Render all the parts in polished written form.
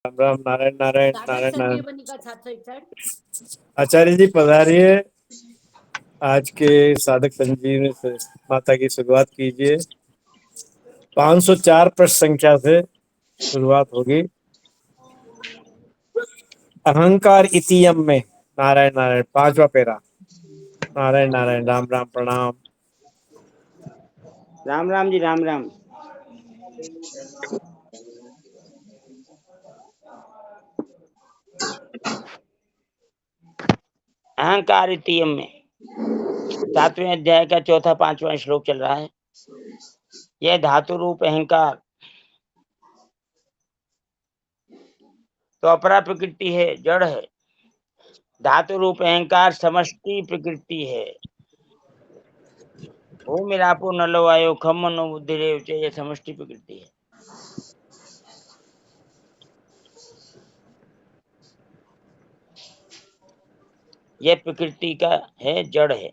राम राम। नारायण नारायण नारायण नारायण। आचार्य जी पधारिए। आज के साधक संजीवनी से माता की शुरुआत कीजिए। 504 पृष्ठ संख्या से शुरुआत होगी। अहंकार इतियम में नारायण नारायण 5वां पेरा। नारायण नारायण। राम राम प्रणाम। राम राम जी राम राम। अहंकार इतियम में 7वें अध्याय का चौथा 5वां श्लोक चल रहा है। यह धातु रूप अहंकार तो अपरा प्रकृति है, जड़ है। धातु रूप अहंकार समष्टि प्रकृति है। भूमि रापो नलो वायो खम मनो बुद्धि रेव च, यह समष्टि प्रकृति है। यह प्रकृति का है, जड़ है,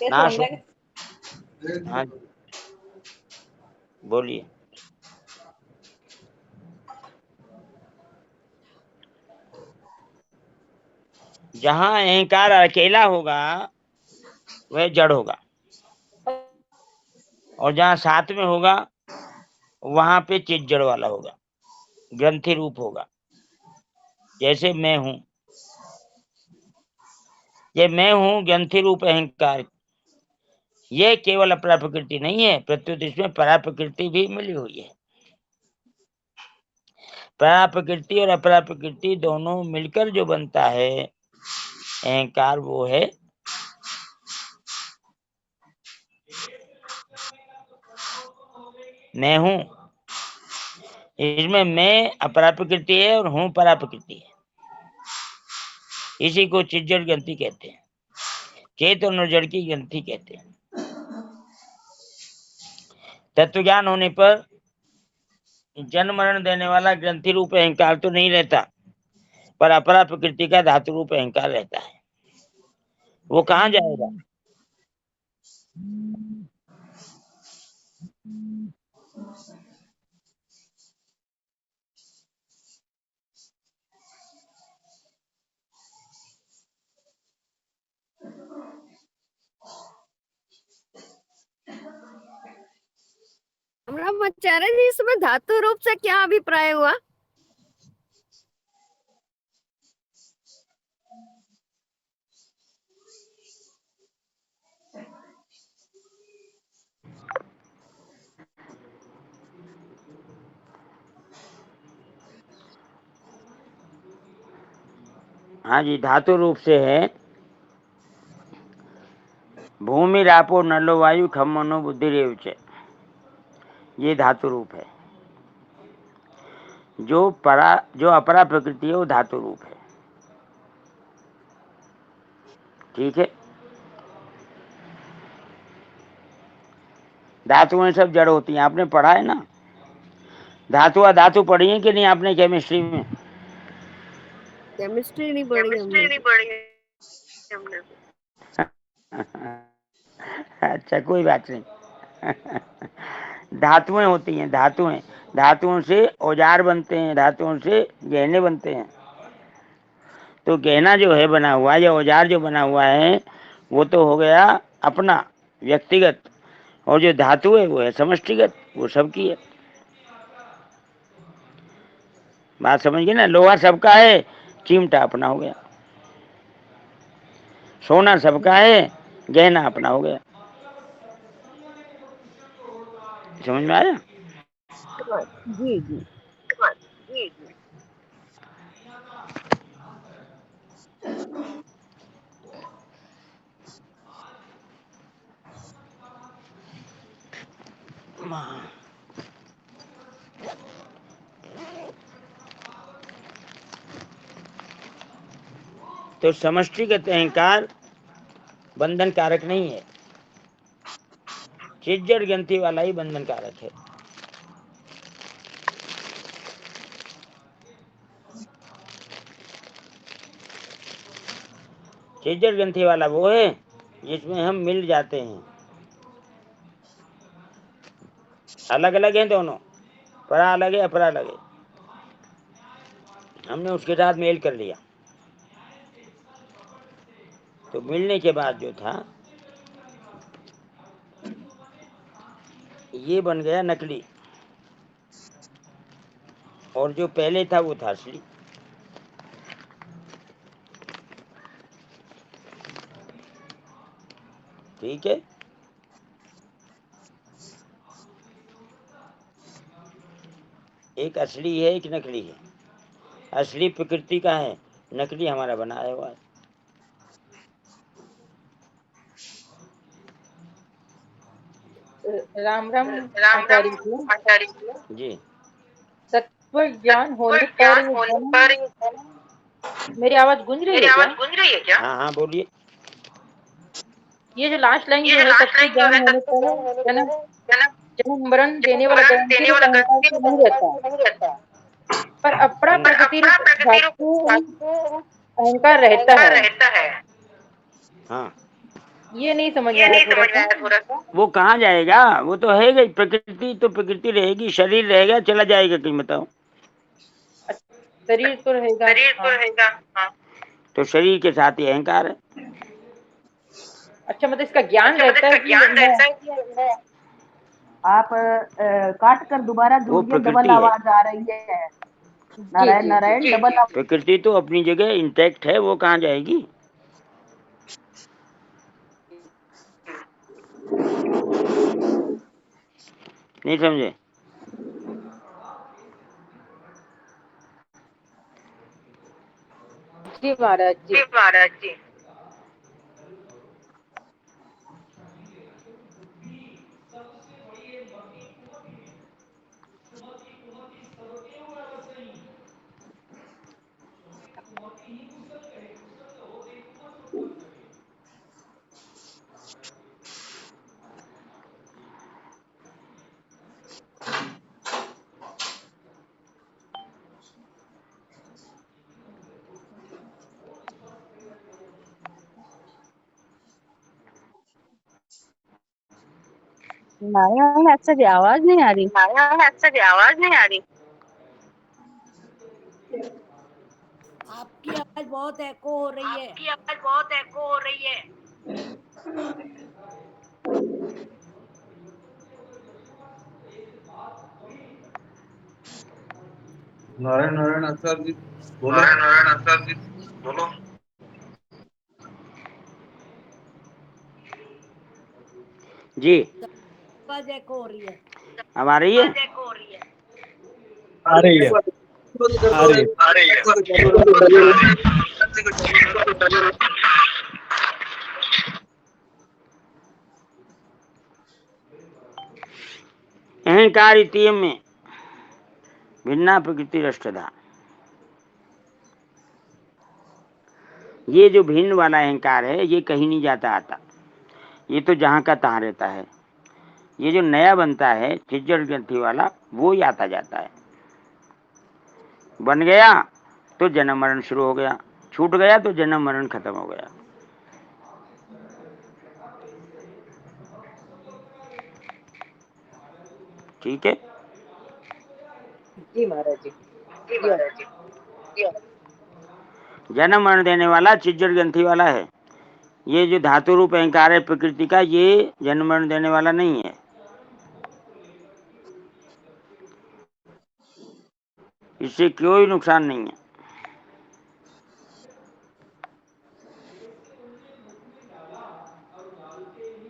नाश हो। हाँ बोलिए। जहाँ अहंकार अकेला होगा वह जड़ होगा, और जहाँ साथ में होगा वहां पे चित जड़ वाला होगा, ग्रंथि रूप होगा। जैसे मैं हूं, ये मैं हूं ग्रंथि रूप अहंकार, ये केवल अपरा प्रकृति नहीं है, प्रत्युत इसमें परा प्रकृति भी मिली हुई है। परा प्रकृति और अपरा प्रकृति दोनों मिलकर जो बनता है अहंकार, वो है मैं हूं। इसमें मैं अपरा प्रकृति है और हूं परा प्रकृति है। इसी को चिज्जड़ ग्रंथि कहते हैं, चेत और निर्जड़ की ग्रंथि कहते हैं। तत्व ज्ञान होने पर जन्म मरण देने वाला ग्रंथि रूप अहंकार तो नहीं रहता, पर अपरा प्रकृति का धातु रूप अहंकार रहता है। वो कहाँ जाएगा? आचार्य जी, इसमें धातु रूप से क्या अभिप्राय हुआ? हाँ जी, धातु रूप से है भूमि रापो नलो वायु खम मनो बुद्धि रेव च, ये धातु रूप है। जो अपरा प्रकृति है वो धातु रूप है। ठीक है। धातुएं सब जड़ होती हैं, आपने पढ़ा है ना। धातु धातु पढ़ी है कि नहीं आपने केमिस्ट्री में? केमिस्ट्री नहीं पढ़ी हमने। अच्छा कोई बात नहीं। धातुएं होती हैं, धातुओं से औजार बनते हैं, धातुओं से गहने बनते हैं। तो गहना जो है बना हुआ, या औजार जो बना हुआ है, वो तो हो गया अपना व्यक्तिगत, और जो धातु है वो है समष्टिगत, वो सबकी है। बात समझ गए ना। लोहा सबका है, चिमटा अपना हो गया। सोना सबका है, गहना अपना हो गया। समझ में आया? जी जी। तो समष्टिगत अहंकार बंधन कारक नहीं है, चिज्जड़ ग्रंथि वाला ही बंधन कारक है। चिज्जड़ ग्रंथि वाला वो है जिसमें हम मिल जाते हैं। अलग अलग हैं दोनों, परा अलग है अपरा अलग है। हमने उसके साथ मेल कर लिया। तो मिलने के बाद जो था ये बन गया नकली, और जो पहले था वो था असली। ठीक है, एक असली है, एक नकली है। असली प्रकृति का है, नकली हमारा बनाया हुआ है। राम राम राम राम आचार्य जी। आचार्य जी। तत्व ज्ञान होने पर ज्ञान होने पर मेरी आवाज गूंज रही मेरी है क्या? आवाज गूंज रही है क्या? हाँ हाँ बोलिए। ये जो लास्ट लाइन ये जो जो है, लास्ट तत्व लाइन जो ज्ञान है, होने तत्व पर ज्ञान होने जन्म पर जन्म जन्म मरण देने वाला मरण ग्रंथि देने रूप वाला अहंकार ग्रंथि तो रूप नहीं अहंकार रहता, तो नहीं रहता, पर अपना पर प्रकृति अपना रूप प्रकृति रूप धातु धातु अहंकार रहता अहंकार है। रहता है। हाँ, ये नहीं समझ में ये आया नहीं थोड़ा समझ में सा। आया थोड़ा सा। वो कहाँ जाएगा? वो तो है गई प्रकृति, तो प्रकृति रहेगी, शरीर रहेगा, चला जाएगा कहीं बताओ? शरीर तो रहेगा। शरीर तो हाँ, रहेगा। हाँ, तो शरीर के साथ ही अहंकार है। अच्छा, मतलब इसका ज्ञान अच्छा, मतलब रहता है इसका कि ज्ञान मैं रहता है कि मैं आप काट कर दोबारा वो जोड़िए, डबल प्रकृति है। आवाज आ रही है। जी नारायण जी जी। नारायण डबल आवाज। प्रकृति तो अपनी जगह इंटैक्ट है, वो कहाँ जाएगी? नहीं समझे? जी महाराज जी। जी महाराज जी। नारायण अच्छा जी आवाज नहीं आ रही। नारायण अच्छा जी आवाज नहीं आ रही। आपकी आवाज बहुत एको हो रही है। आपकी आवाज बहुत एको हो रही है। नारायण नारायण आचार्य जी बोलो। नारायण नारायण आचार्य जी बोलो। जी, आवाज एको हो रही है। अब आ रही है? एको हो रही है। आ रही है, आ रही है। आ रही है। अहंकार इतियम में भिन्ना प्रकृति रष्टधा। ये जो भिन्न वाला अहंकार है, ये कहीं नहीं जाता आता, ये तो जहाँ का तहाँ रहता है। ये जो नया बनता है चिज्जड़ ग्रंथि वाला, वो ही आता जाता है। बन गया तो जन्म मरण शुरू हो गया, छूट गया तो जन्म मरण खत्म हो गया। ठीक है जी महाराज जी। जी जी महाराज जी। जन्म मरण देने वाला चिज्जड़ ग्रंथि वाला है। ये जो धातु रूप अहंकार है प्रकृति का, ये जन्म मरण देने वाला नहीं है। इससे कोई नुकसान नहीं है।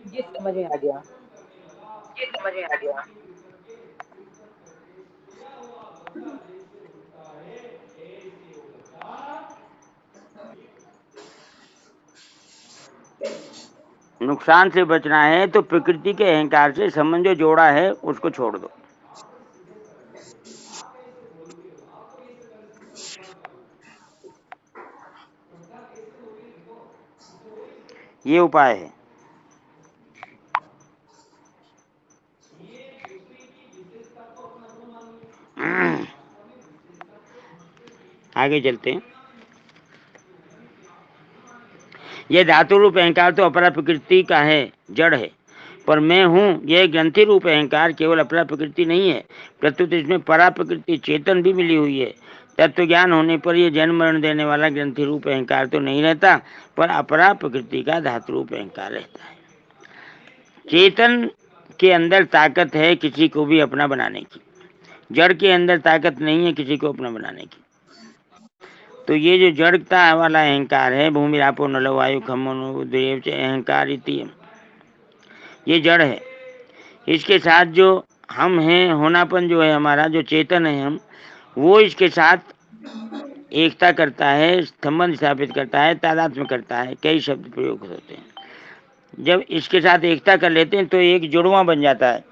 जी, समझ में आ गया। ये समझ में आ गया। नुकसान से बचना है तो प्रकृति के अहंकार से संबंध जो जोड़ा है उसको छोड़ दो। ये उपाय है। आगे चलते हैं। यह धातु रूप अहंकार तो अपरा प्रकृति का है, जड़ है, पर मैं हूँ यह ग्रंथि रूप अहंकार केवल अपरा प्रकृति नहीं है, प्रत्युत इसमें परा प्रकृति चेतन भी मिली हुई है। तत्व ज्ञान होने पर ये जन्म मरण देने वाला ग्रंथि रूप अहंकार तो नहीं रहता, पर अपरा प्रकृति का धातु रूप अहंकार रहता है। चेतन के अंदर ताकत है किसी को भी अपना बनाने की, जड़ के अंदर ताकत नहीं है किसी को अपना बनाने की। तो ये जो जड़ता वाला अहंकार है, भूमि रापो नलो वायु खम मनो बुद्धि च अहंकार इति, ये जड़ है। इसके साथ जो हम हैं, होनापन जो है हमारा, जो चेतन है हम, वो इसके साथ एकता करता है, संबंध स्थापित करता है, तादात्म्य करता है। कई शब्द प्रयोग होते हैं। जब इसके साथ एकता कर लेते हैं तो एक जुड़वा बन जाता है,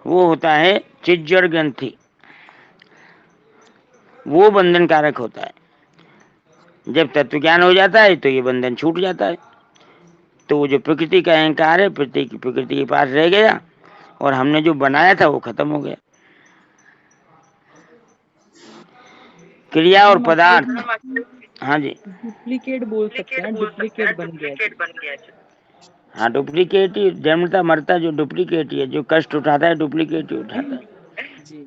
वो होता है चिज्जड़ ग्रंथि, वो बंधन कारक होता है। जब तत्व ज्ञान हो जाता है तो ये बंधन छूट जाता है। तो वो जो प्रकृति का अहंकार है प्रकृति के पास रह गया, और हमने जो बनाया था वो खत्म हो गया। क्रिया और पदार्थ, हाँ जी, डुप्लीकेट बोल सकते हैं, डुप्लीकेट बन गया। हाँ डुप्लीकेट ही जन्मता मरता, जो डुप्लीकेट ही है, जो कष्ट उठाता है डुप्लीकेट ही उठाता है। जी।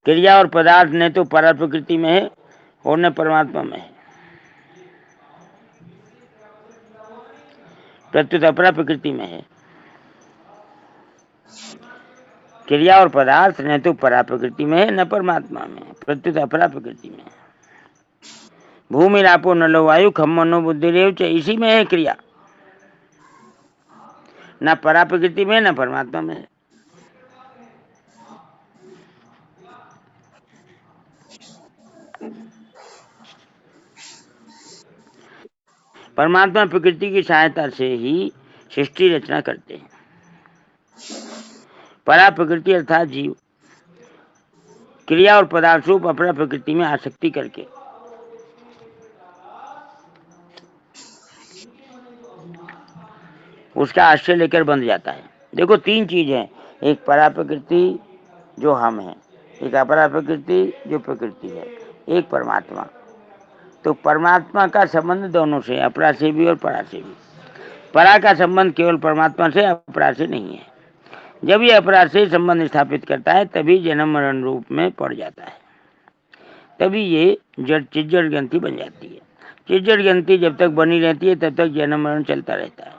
क्रिया और पदार्थ न तो पर प्रकृति में है और न परमात्मा में है, प्रत्युत अपरा प्रकृति में है। क्रिया और पदार्थ न तो परा प्रकृति में है न परमात्मा में, प्रत्युत अपरा प्रकृति में है। भूमि रापो नलो वायु खम मनो बुद्धि रेव च, इसी में है क्रिया, न परा प्रकृति में न परमात्मा में है। परमात्मा प्रकृति की सहायता से ही सृष्टि रचना करते हैं। परा प्रकृति अर्थात जीव क्रिया और पदार्थ रूप अपरा प्रकृति में आसक्ति करके उसका आश्रय लेकर बंध जाता है। देखो तीन चीज है, एक परा प्रकृति जो हम हैं, एक अपरा प्रकृति जो प्रकृति है, एक परमात्मा। तो परमात्मा का संबंध दोनों से, अपरा से भी और परा से भी। परा का संबंध केवल परमात्मा से, अपरा से नहीं है। जब ये अपरा से संबंध स्थापित करता है तभी जन्म मरण रूप में पड़ जाता है, तभी ये चिज्जड़ ग्रंथि बन जाती है। चिज्जड़ ग्रंथि जब तक बनी रहती है तब तक जन्म मरण चलता रहता है।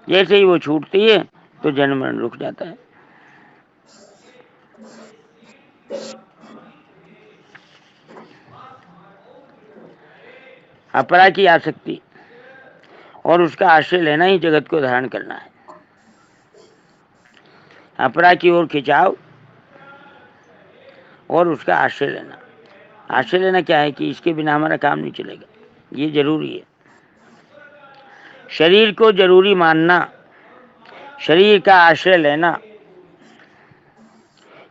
जैसे ही वो छूटती है तो जन्म मरण रुक जाता है। अपरा की आसक्ति और उसका आश्रय लेना ही जगत को धारण करना है। अपरा की ओर खिंचाव और उसका आश्रय लेना। आश्रय लेना क्या है कि इसके बिना हमारा काम नहीं चलेगा, ये जरूरी है। शरीर को जरूरी मानना, शरीर का आश्रय लेना,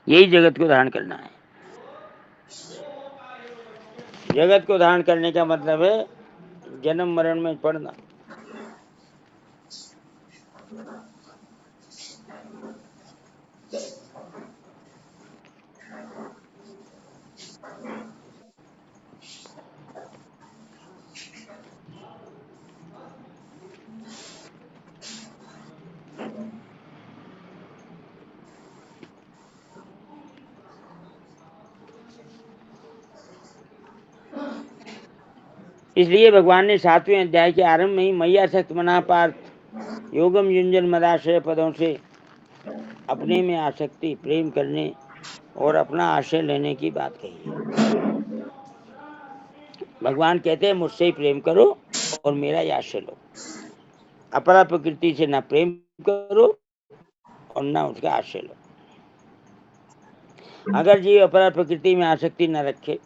यही जगत को धारण करना है। जगत को धारण करने का मतलब है जन्म मरण में पड़ना। इसलिए भगवान ने 7वें अध्याय के आरंभ में ही मैया सक्त मना पार्थ योगम युंजन मदाश्रय पदों से अपने में आसक्ति, प्रेम करने और अपना आश्रय लेने की बात कही है। भगवान कहते हैं मुझसे ही प्रेम करो और मेरा ही आश्रय लो। अपरा प्रकृति से ना प्रेम करो और ना उसका आश्रय लो। अगर जीव अपरा प्रकृति में आसक्ति न रखे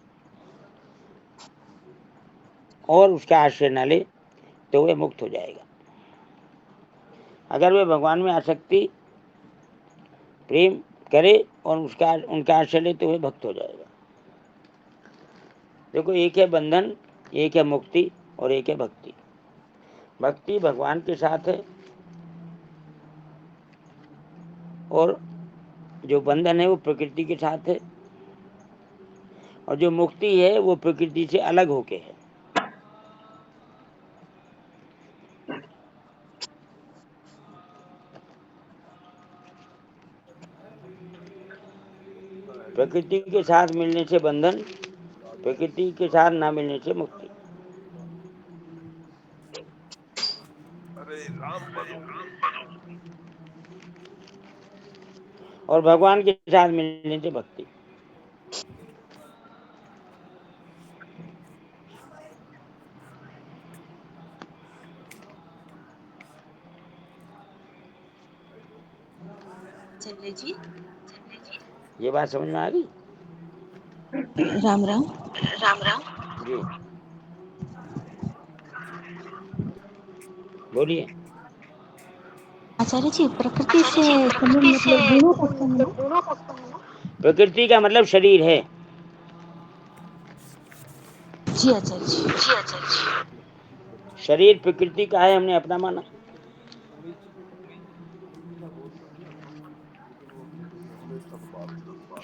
और उसका आश्रय न ले तो वह मुक्त हो जाएगा। अगर वह भगवान में आसक्ति, प्रेम करे और उनका आश्रय ले तो वह भक्त हो जाएगा। देखो एक है बंधन, एक है मुक्ति और एक है भक्ति। भक्ति भगवान के साथ है और जो बंधन है वो प्रकृति के साथ है, और जो मुक्ति है वो प्रकृति से अलग होके है। प्रकृति के साथ मिलने से बंधन, प्रकृति के साथ ना मिलने से मुक्ति। और भगवान के साथ मिलने से भक्ति। चलिए जी, ये बात समझ में आ गई? राम राम। राम राम जी, बोलिए। आचार्य जी, प्रकृति से संबंध मतलब गुणों का संबंध। प्रकृति का मतलब शरीर है। जी आचार्य जी। शरीर प्रकृति का है, हमने अपना माना।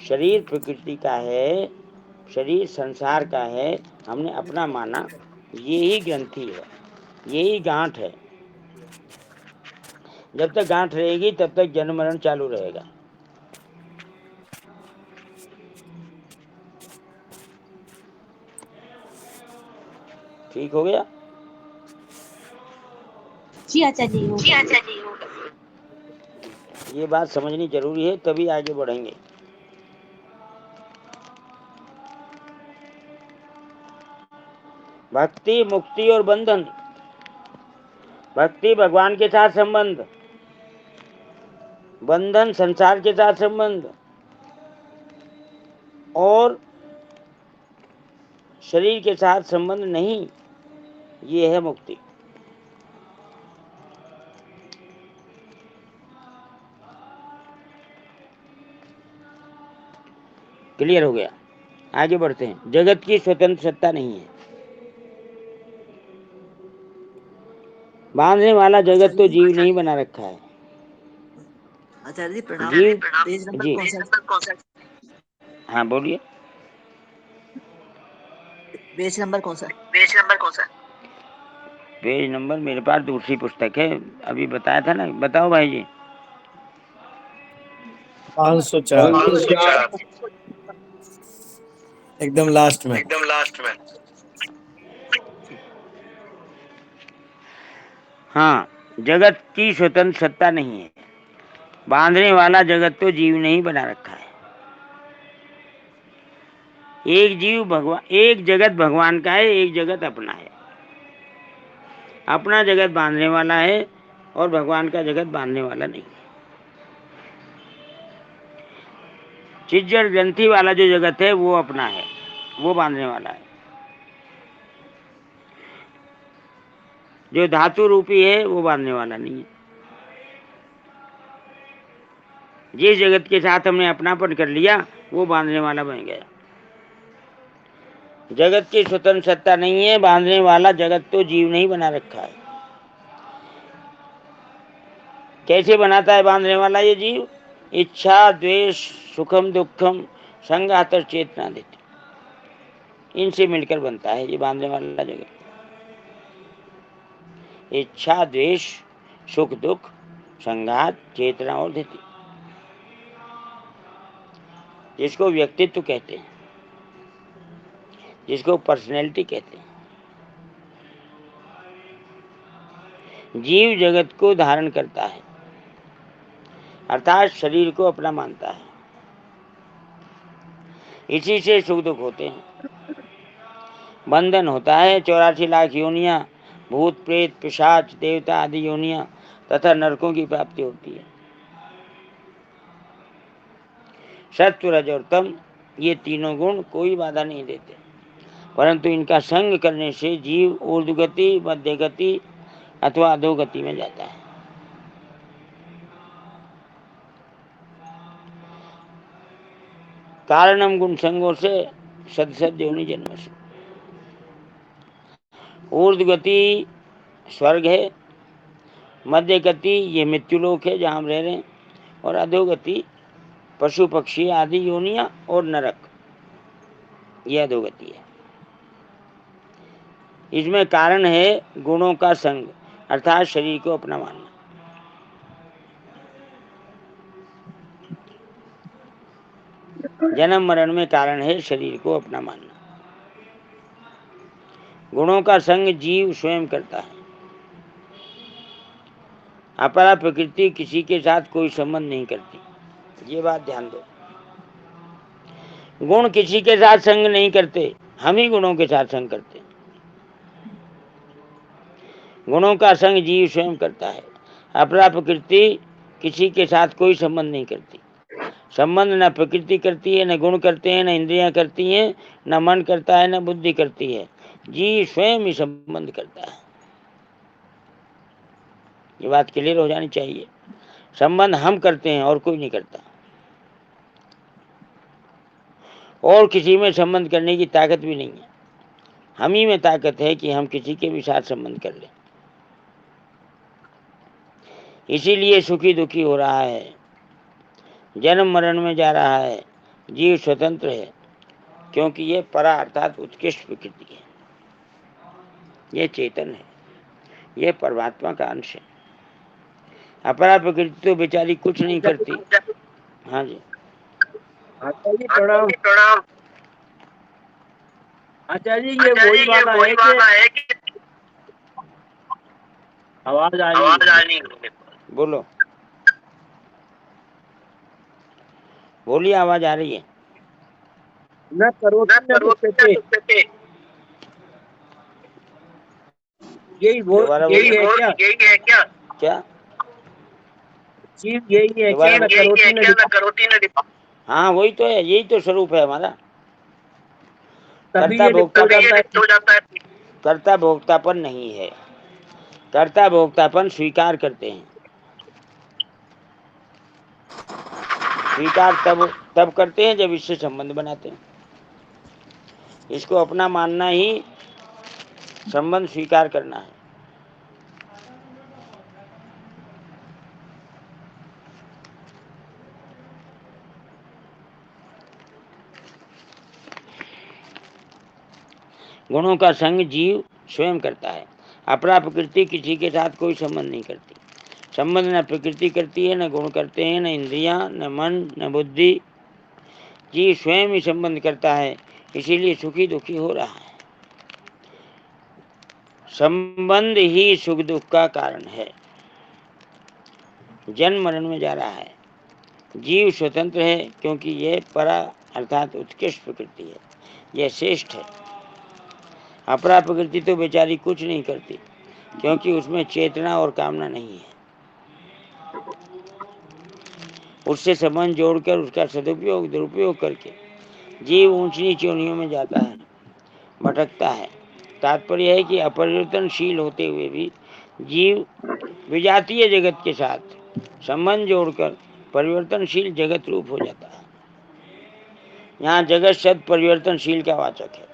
शरीर प्रकृति का है, शरीर संसार का है, हमने अपना माना। यही ग्रंथि है, यही गांठ है। जब तक गांठ रहेगी तब तक जन्म मरण चालू रहेगा। ठीक हो गया? जी आचार्य जी, होगा। ये बात समझनी जरूरी है, तभी आगे बढ़ेंगे। भक्ति, मुक्ति और बंधन। भक्ति भगवान के साथ संबंध, बंधन संसार के साथ संबंध, और शरीर के साथ संबंध नहीं, ये है मुक्ति। क्लियर हो गया? आगे बढ़ते हैं। जगत की स्वतंत्र सत्ता नहीं है। बांधने वाला जगत तो जीव नहीं बना रखा है। आचार्य जी प्रणाम। जीव पेज नंबर जी, कौन सा? हाँ बोलिए। पेज नंबर कौन सा? पेज नंबर मेरे पास दूसरी पुस्तक है, अभी बताया था ना। बताओ भाई जी। 504 एकदम लास्ट में। हाँ, जगत की स्वतंत्र सत्ता नहीं है। बांधने वाला जगत तो जीव ने ही बना रखा है। एक जीव भगवान, एक जगत भगवान का है, एक जगत अपना है। अपना जगत बांधने वाला है और भगवान का जगत बांधने वाला नहीं है। चिज्जड़ ग्रंथि वाला जो जगत है वो अपना है, वो बांधने वाला है। जो धातु रूपी है वो बांधने वाला नहीं है। जिस जगत के साथ हमने अपनापन कर लिया वो बांधने वाला बन गया। जगत की स्वतंत्र सत्ता नहीं है। बांधने वाला जगत तो जीव ने ही बना रखा है। कैसे बनाता है बांधने वाला ये जीव? इच्छा, द्वेष, सुखम दुखम, संघात और चेतना देती, इनसे मिलकर बनता है ये बांधने वाला जगत। इच्छा, द्वेष, सुख दुख, संघात, चेतना और देती, जिसको व्यक्तित्व कहते हैं, जिसको पर्सनैलिटी कहते हैं। जीव जगत को धारण करता है, अर्थात शरीर को अपना मानता है। इसी से सुख दुख होते हैं, बंधन होता है। 84 लाख योनियां, भूत प्रेत पिशाच देवता आदि योनियां तथा नरकों की प्राप्ति होती है। सत्व रज और तम, ये तीनों गुण कोई बाधा नहीं देते, परंतु इनका संग करने से जीव ऊर्ध्वगति, मध्यगति अथवा अधोगति में जाता है। कारणम गुण संगों से सदसद योनि जन्म से। ऊर्ध्वगति स्वर्ग है, मध्य गति ये मृत्युलोक है जहाँ हम रह रहे हैं, और अधोगति पशु पक्षी आदि योनियां और नरक, ये अधोगति है। इसमें कारण है गुणों का संग, अर्थात शरीर को अपना मानना। जन्म मरण में कारण है शरीर को अपना मानना। गुणों का संग जीव स्वयं करता है। अपरा प्रकृति किसी के साथ कोई संबंध नहीं करती, ये बात ध्यान दो। गुण किसी के साथ संग नहीं करते, हम ही गुणों के साथ संग करते हैं। गुणों का संग जीव स्वयं करता है। अपरा प्रकृति किसी के साथ कोई संबंध नहीं करती। संबंध न प्रकृति करती है, न गुण करते हैं, न इंद्रियां करती हैं, न मन करता है, न बुद्धि करती है। जीव स्वयं ही संबंध करता है। ये बात क्लियर हो जानी चाहिए। संबंध हम करते हैं और कोई नहीं करता। और किसी में संबंध करने की ताकत भी नहीं है। हम ही में ताकत है कि हम किसी के भी साथ संबंध कर लें। इसीलिए सुखी दुखी हो रहा है, जन्म मरण में जा रहा है। जीव स्वतंत्र है, क्योंकि ये परा अर्थात उत्कृष्ट प्रकृति है, ये चेतन है, ये परमात्मा का अंश है। अपरा प्रकृति तो बेचारी कुछ नहीं करती। हाँ जी आचार्य जी प्रणाम। आचार्य जी ये वही वाला है कि आवाज आ रही है। बोलो, बोलिए, आवाज आ रही है। न करोति न दुष्यते, दोबारा यही है क्या? क्या जीव यही है क्या? न करोति न दुष्यते। हाँ वही तो है, यही तो स्वरूप है हमारा। तभी कर्ता ये लिप्त हो जाता है। कर्ता भोक्तापन नहीं है। कर्ता भोक्तापन स्वीकार करते हैं। स्वीकार तब करते हैं जब इससे संबंध बनाते हैं। इसको अपना मानना ही संबंध स्वीकार करना है। गुणों का संग जीव स्वयं करता है। अपरा प्रकृति किसी के साथ कोई संबंध नहीं करती। संबंध न प्रकृति करती है, न गुण करते हैं, न इंद्रियां, न मन, न बुद्धि। जीव स्वयं ही संबंध करता है, इसीलिए सुखी दुखी हो रहा है। संबंध ही सुख दुख का कारण है। जन्म मरण में जा रहा है। जीव स्वतंत्र है, क्योंकि यह परा अर्थात उत्कृष्ट प्रकृति है, यह श्रेष्ठ है। अपरा प्रकृति तो बेचारी कुछ नहीं करती, क्योंकि उसमें चेतना और कामना नहीं है। उससे संबंध जोड़कर उसका सदुपयोग दुरुपयोग करके जीव ऊंच नीच योनियों में जाता है, भटकता है। तात्पर्य है कि अपरिवर्तनशील होते हुए भी जीव विजातीय जगत के साथ संबंध जोड़कर परिवर्तनशील जगत रूप हो जाता है। यहाँ जगत शब्द परिवर्तनशील का वाचक है।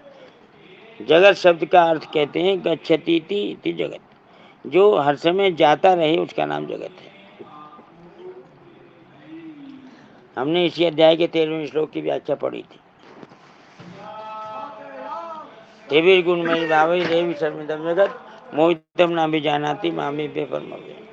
जगत शब्द का अर्थ कहते हैं गच्छतीति इति जगत, जो हर समय जाता रहे उसका नाम जगत है। हमने इसी अध्याय के 13वें श्लोक की व्याख्या पढ़ी थी। त्रिविर्गुण में भावे देवी सर्वमिदं जगत मोहितम ना भी जानाति मामे बे परमव्ययम्।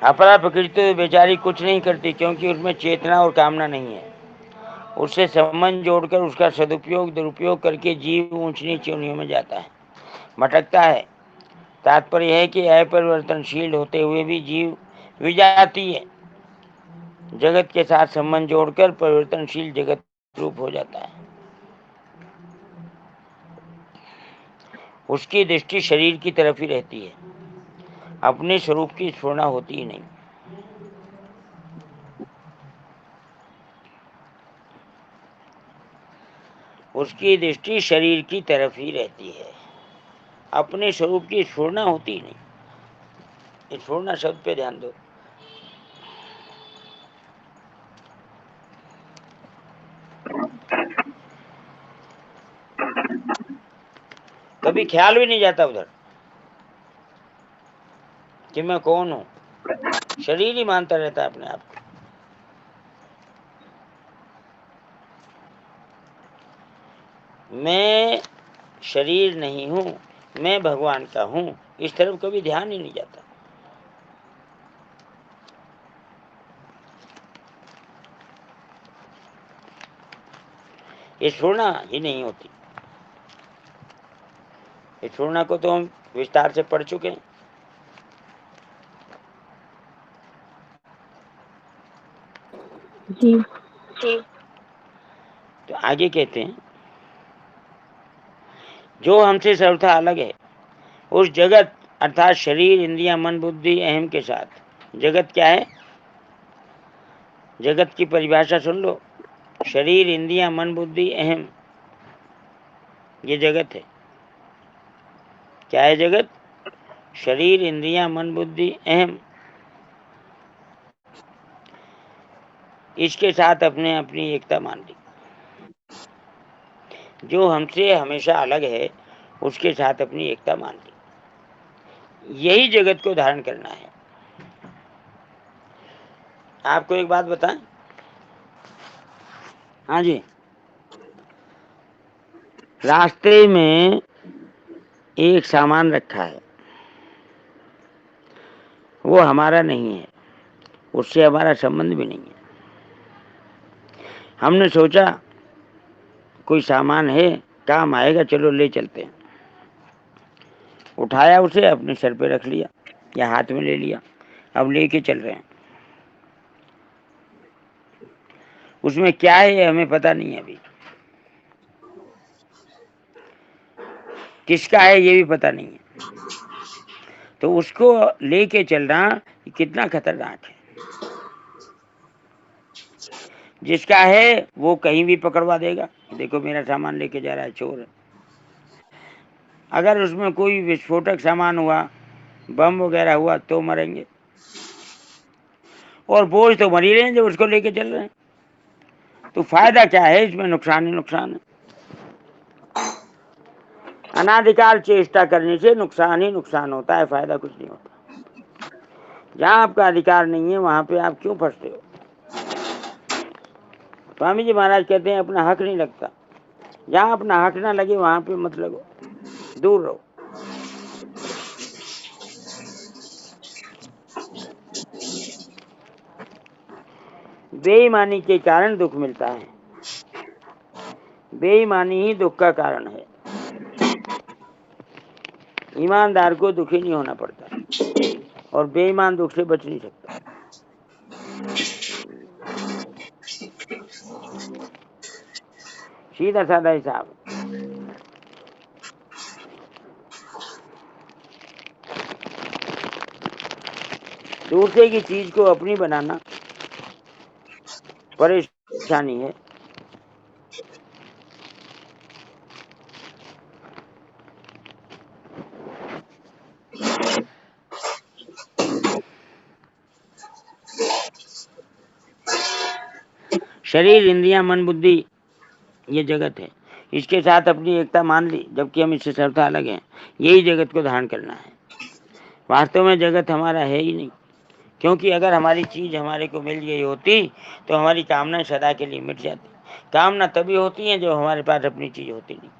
अपरा प्रकृति बेचारी कुछ नहीं करती, क्योंकि उसमें चेतना और कामना नहीं है। उससे संबंध जोड़कर उसका सदुपयोग दुरुपयोग करके जीव ऊंच नीच योनियों में जाता है, भटकता है। तात्पर्य है कि अपरिवर्तनशील होते हुए भी जीव विजातीय जगत के साथ संबंध जोड़कर परिवर्तनशील जगत रूप हो जाता है। उसकी दृष्टि शरीर की तरफ ही रहती है, अपने स्वरूप की स्फुरना होती ही नहीं। उसकी दृष्टि शरीर की तरफ ही रहती है, अपने स्वरूप की स्फुरना होती ही नहीं। स्फुरना शब्द पे ध्यान दो। कभी ख्याल भी नहीं जाता उधर कि मैं कौन हूं। शरीर ही मानता रहता है अपने आप को। मैं शरीर नहीं हूँ, मैं भगवान का हूँ, इस तरफ कभी ध्यान ही नहीं जाता। ये छोड़ना ही नहीं होती। ये छोड़ना को तो हम विस्तार से पढ़ चुके हैं। जी। तो आगे कहते हैं, जो हमसे सर्वथा अलग है उस जगत अर्थात शरीर, इंद्रियां, मन, बुद्धि, अहम के साथ। जगत क्या है? जगत की परिभाषा सुन लो। शरीर, इंद्रियां, मन, बुद्धि, अहम, ये जगत है। क्या है जगत? शरीर, इंद्रियां, मन, बुद्धि, अहम। इसके साथ अपने अपनी एकता मान ली। जो हमसे हमेशा अलग है उसके साथ अपनी एकता मान ली। यही जगत को धारण करना है। आपको एक बात बताएं? हाँ जी, रास्ते में एक सामान रखा है, वो हमारा नहीं है, उससे हमारा संबंध भी नहीं है। हमने सोचा कोई सामान है, काम आएगा, चलो ले चलते हैं। उठाया उसे, अपने सर पे रख लिया या हाथ में ले लिया, अब लेके चल रहे हैं। उसमें क्या है ये हमें पता नहीं है, अभी किसका है ये भी पता नहीं है। तो उसको लेके चलना कितना खतरनाक है। जिसका है वो कहीं भी पकड़वा देगा, देखो मेरा सामान लेके जा रहा है, चोर है। अगर उसमें कोई विस्फोटक सामान हुआ, बम वगैरह हुआ, तो मरेंगे। और बोझ तो मर ही रहे हैं जो उसको लेके चल रहे हैं। तो फायदा क्या है इसमें? नुकसान ही नुकसान है। अनाधिकार चेष्टा करने से नुकसान ही नुकसान होता है, फायदा कुछ नहीं होता। जहाँ आपका अधिकार नहीं है वहां पे आप क्यों फंसते हो? स्वामी जी महाराज कहते हैं अपना हक नहीं लगता। जहाँ अपना हक ना लगे वहां पे मत लगो, दूर रहो। बेईमानी के कारण दुख मिलता है। बेईमानी ही दुख का कारण है। ईमानदार को दुखी नहीं होना पड़ता, और बेईमान दुख से बच नहीं सकता। सीधा साधा हिसाब। दूसरे की चीज को अपनी बनाना परेशानी है। शरीर, इंद्रियां, मन, बुद्धि, ये जगत है। इसके साथ अपनी एकता मान ली, जबकि हम इससे सर्वथा अलग हैं। यही जगत को धारण करना है। वास्तव में जगत हमारा है ही नहीं, क्योंकि अगर हमारी चीज हमारे को मिल गई होती तो हमारी कामनाएं सदा के लिए मिट जाती। कामना तभी होती है जब हमारे पास अपनी चीज होती नहीं।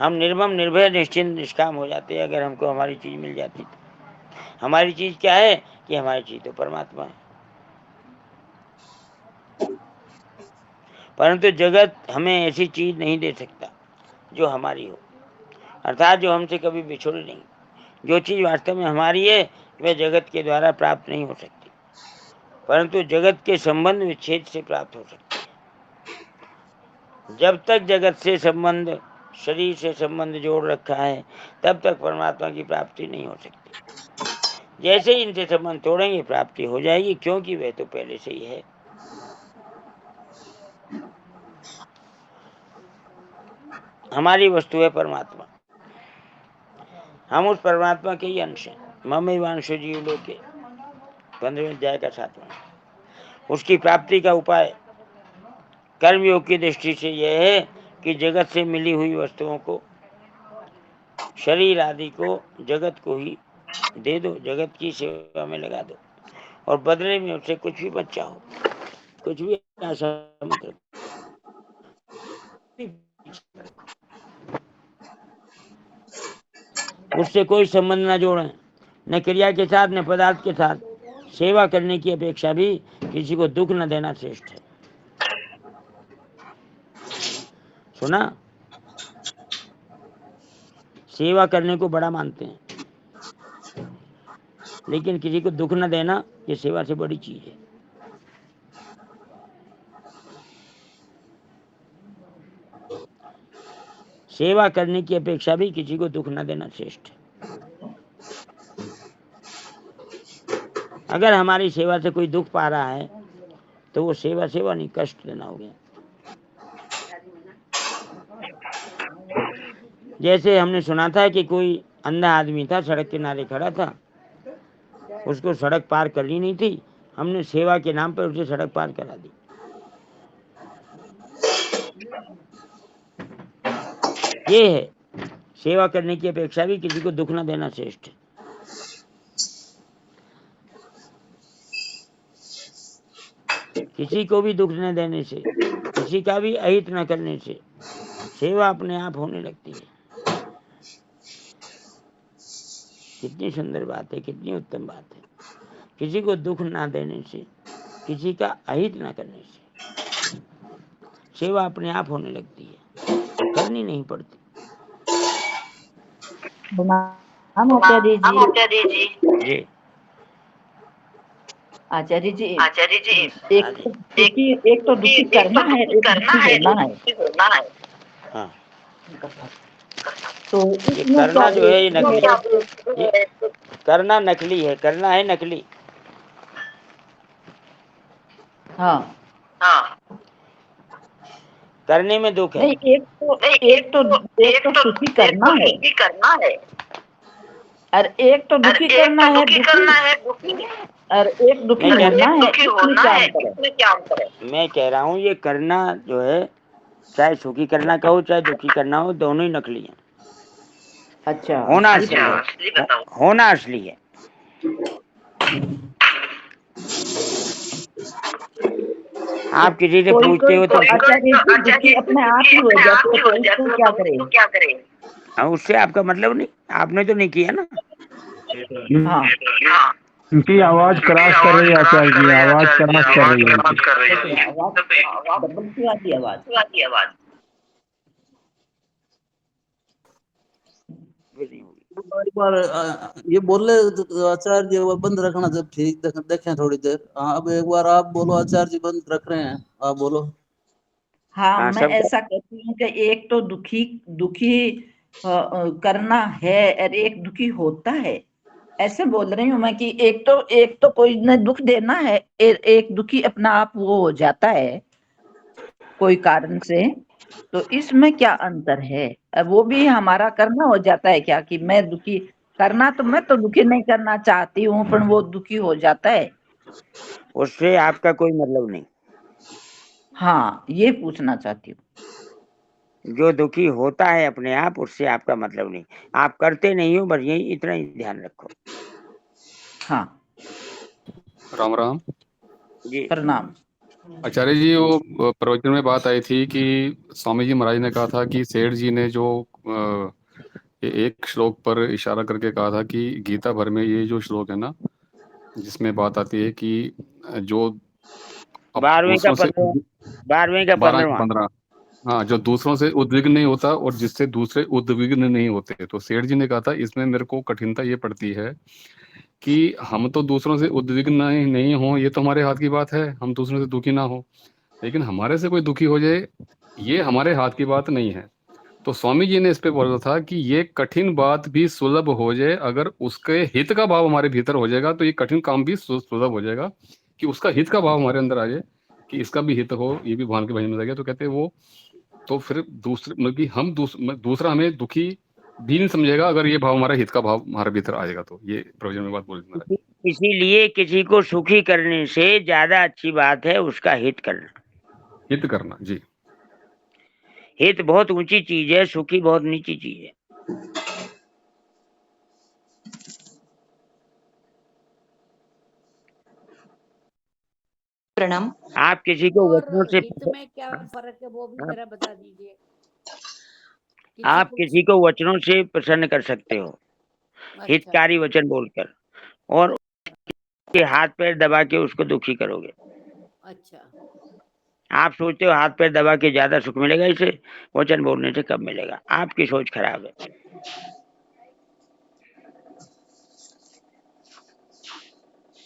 हम निर्मम, निर्भय, निश्चिंत, निष्काम हो जाते अगर हमको हमारी चीज मिल जाती तो। हमारी चीज क्या है? कि हमारी चीज तो परमात्मा है। परंतु जगत हमें ऐसी चीज नहीं दे सकता जो हमारी हो, अर्थात जो हमसे कभी बिछुड़े नहीं। जो चीज वास्तव में हमारी है वह जगत के द्वारा प्राप्त नहीं हो सकती, परंतु जगत के संबंध विच्छेद से प्राप्त हो सकती है। जब तक जगत से संबंध, शरीर से संबंध जोड़ रखा है, तब तक परमात्मा की प्राप्ति नहीं हो सकती। जैसे ही इनसे संबंध तोड़ेंगे प्राप्ति हो जाएगी, क्योंकि वह तो पहले से ही है। हमारी वस्तु है परमात्मा, हम उस परमात्मा के ही अंश हैं। ममैवांशो जीवलोके, 15वें अध्याय का 7वां। उसकी प्राप्ति का उपाय कर्मयोग की दृष्टि से यह है कि जगत से मिली हुई वस्तुओं को, शरीर आदि को जगत को ही दे दो, जगत की सेवा में लगा दो, और बदले में उससे कुछ भी बचा हो, कुछ भी आशा मत रखो। उससे कोई संबंध ना जोड़ें, न क्रिया के साथ न पदार्थ के साथ। सेवा करने की अपेक्षा भी किसी को दुख न देना श्रेष्ठ है। सुना? सेवा करने को बड़ा मानते हैं, लेकिन किसी को दुख न देना ये सेवा से बड़ी चीज है। सेवा करने की अपेक्षा भी किसी को दुख न देना श्रेष्ठ है। अगर हमारी सेवा से कोई दुख पा रहा है तो वो सेवा सेवा नहीं, कष्ट देना हो गया। जैसे हमने सुना था कि कोई अंधा आदमी था, सड़क किनारे खड़ा था, उसको सड़क पार करनी नहीं थी, हमने सेवा के नाम पर उसे सड़क पार करा दी। ये है, सेवा करने की अपेक्षा भी किसी को दुख न देना श्रेष्ठ है। किसी को भी दुख न देने से, किसी का भी अहित न करने से सेवा अपने आप होने लगती है। कितनी सुंदर बात है, कितनी उत्तम बात है। किसी को दुख ना देने से, किसी का अहित ना करने से सेवा अपने आप होने लगती है, करनी नहीं पड़ती। आचार्य जी जी आचार्य जी आदि। एक तो दुखी करना है, एक दुखी होना है। हाँ, तो ये इसमें करना जो है ये नकली क्या है। ये करना नकली है, करना है नकली। हाँ करने में दुख है। नहीं, एक तो सुखी करना है और एक तो दुखी करना है, और एक दुखी होना है। इसमें क्या अंतर है? मैं कह रहा हूँ ये करना जो है, चाहे सुखी करना कहो चाहे दुखी करना हो, दोनों ही नकली है। अच्छा, होना असली है, होना असली है। आप किसी से पूछते हो तो आचार्य जी दुखी अपने आप ही हो जाते हो, तो उसको क्या करें? हाँ, उससे आपका मतलब नहीं, आपने तो नहीं किया ना। हाँ, उनकी आवाज क्रॉस कर रही है आचार्य जी, आवाज क्रॉस कर रही है उनकी। डबल क्यों आती है आवाज? एक बार ये बोल रहे आचार्य जी वो बंद रखना जब ठीक देखें थोड़ी देर। अब एक बार आप बोलो आचार्य जी बंद रख रहे हैं, आप बोलो। हाँ, हाँ, मैं सब ऐसा कहती हूँ कि एक तो दुखी करना है और एक दुखी होता है, ऐसे बोल रही हूँ मैं कि एक तो कोई ने दुख देना है, एक दुखी अपना आप वो हो जाता है कोई कारण से। तो इसमें क्या अंतर है? वो भी हमारा करना हो जाता है क्या कि मैं दुखी करना, तो मैं तो दुखी नहीं करना चाहती हूँ पर वो दुखी हो जाता है। उससे आपका कोई मतलब नहीं। हाँ, ये पूछना चाहती हूँ। जो दुखी होता है अपने आप, उससे आपका मतलब नहीं। आप करते नहीं हो, बस यही इतना ही ध्यान रखो। हाँ, राम राम जी प्रणाम। आचार्य जी। वो प्रवचन में बात आई थी कि स्वामी जी महाराज ने कहा था कि सेठ जी ने जो ये एक श्लोक पर इशारा करके कहा था कि गीता भर में ये जो श्लोक है ना, जिसमें बात आती है कि जो 12वें का दूसरों से 15वां 15 हाँ, जो दूसरों से उद्विग्न नहीं होता और जिससे दूसरे उद्विग्न नहीं होते। तो सेठ जी ने कहा था इसमें मेरे को कठिनता ये पड़ती है कि हम तो दूसरों से उद्विग्न नहीं हो, ये तो हमारे हाथ की बात है, हम दूसरों से दुखी ना हो, लेकिन हमारे से कोई दुखी हो जाए ये हमारे हाथ की बात नहीं है। तो स्वामी जी ने इस पे बोला था कि ये कठिन बात भी सुलभ हो जाए, अगर उसके हित का भाव हमारे भीतर हो जाएगा तो ये कठिन काम भी सुलभ हो जाएगा, कि उसका हित का भाव हमारे अंदर आ जाए कि इसका भी हित हो, ये भी भगवान के भजन में जाएगा। तो कहते हैं वो तो फिर दूसरे मतलब कि हम दूसरा हमें दुखी भी नहीं समझेगा अगर ये भाव हमारा हित का भाव हमारे भीतर आएगा। तो ये प्रवचन में बात बोली थी। इसीलिए किसी को सुखी करने से ज्यादा अच्छी बात है उसका हित करना। हित करना जी। हित बहुत ऊंची चीज है, सुखी बहुत नीची चीज है। प्रणाम। आप किसी को और वचनों से हित में क्या फर्क है वो भी जरा बता दीजिए। आप किसी को वचनों से प्रसन्न कर सकते हो, हितकारी वचन बोलकर, और उसके हाथ पैर दबा के उसको दुखी करोगे। अच्छा, आप सोचते हो हाथ पैर दबा के ज्यादा सुख मिलेगा, इसे वचन बोलने से कब मिलेगा। आपकी सोच खराब है।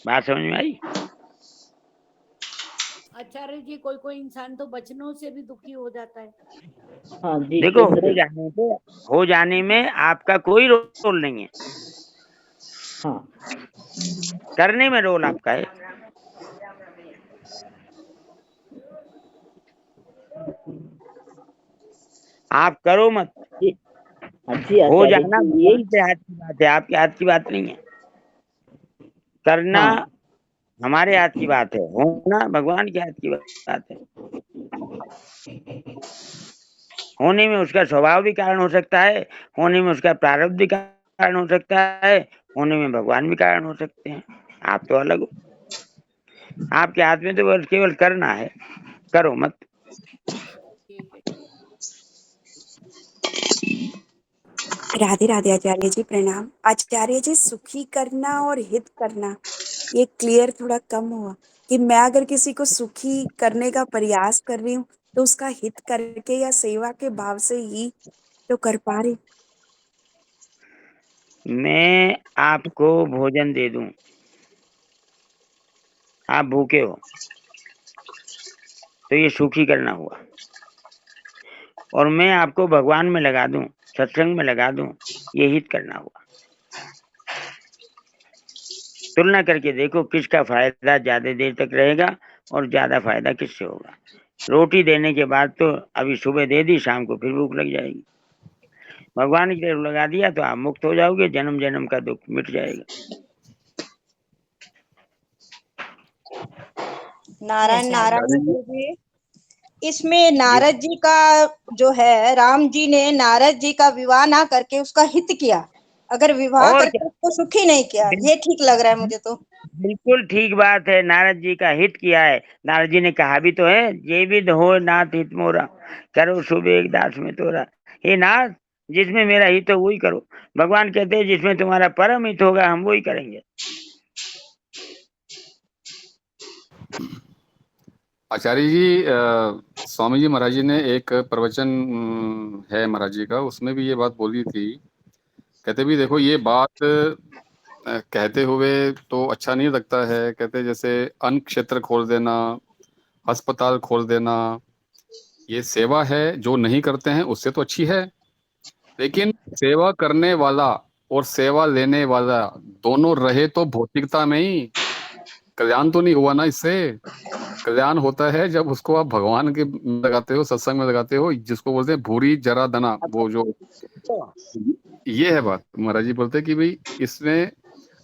बात समझ में आई? आचार्य जी कोई कोई इंसान तो वचनों से भी दुखी हो जाता है। हाँ जी, देखो, केंद्र हो जाने में आपका कोई रोल नहीं है, हाँ करने में रोल आपका है। आप करो मत, जी, जी हो आचार्य जाना जी, यही से हाथ की बात है, आपके हाथ की बात नहीं है। करना हाँ हमारे हाथ की बात है, होना भगवान के हाथ की बात है। होने में उसका स्वभाव भी कारण हो सकता है, होने में उसका प्रारब्ध भी कारण हो सकता है, होने में भगवान भी कारण हो सकते हैं। आप तो अलग हो, आपके हाथ में तो बस केवल करना है, करो मत। ठीक है। राधे राधे आचार्य जी, प्रणाम। आचार्य जी, सुखी करना और हित करना, ये क्लियर थोड़ा कम हुआ कि मैं अगर किसी को सुखी करने का प्रयास कर रही हूँ तो उसका हित करके या सेवा के भाव से ही तो कर पा रही। मैं आपको भोजन दे दूं, आप भूखे हो, तो ये सुखी करना हुआ। और मैं आपको भगवान में लगा दूं, सत्संग में लगा दूं, ये हित करना हुआ। तुलना करके देखो किसका फायदा ज्यादा देर तक रहेगा और ज्यादा फायदा किससे होगा। रोटी देने के बाद तो अभी सुबह दे दी, शाम को फिर भूख लग जाएगी। भगवान की तरफ लगा दिया तो आप मुक्त हो जाओगे, जन्म जन्म का दुख मिट जाएगा। नारायण नारायण जी, जी, इसमें नारद जी का जो है, राम जी ने नारद जी का विवाह ना करके उसका हित किया, अगर विवाह और करके उसको सुखी नहीं किया, ये ठीक लग रहा है मुझे तो। बिल्कुल ठीक बात है, नारद जी का हित किया है। नारद जी ने कहा भी तो है, जे विद हो नाथ हित मोरा, करो सुबह एक दास में तोरा। हे नाथ, जिसमें मेरा हित हो वही करो। भगवान कहते हैं जिसमें तुम्हारा परम हित होगा हम वही करेंगे। आचार्य जी, स्वामी जी महाराज जी ने एक प्रवचन है महाराज जी का, उसमें भी ये बात बोली थी। कहते भी देखो, ये बात कहते हुए तो अच्छा नहीं लगता है। कहते जैसे अन्न क्षेत्र खोल देना, अस्पताल खोल देना, ये सेवा है। जो नहीं करते हैं उससे तो अच्छी है, लेकिन सेवा करने वाला और सेवा लेने वाला दोनों रहे तो भौतिकता में ही, कल्याण तो नहीं हुआ ना इससे। कल्याण होता है जब उसको आप भगवान के लगाते हो, सत्संग में लगाते हो, जिसको बोलते हैं भूरी जरा दना, वो जो ये है बात। महाराज जी बोलते हैं कि भाई इसमें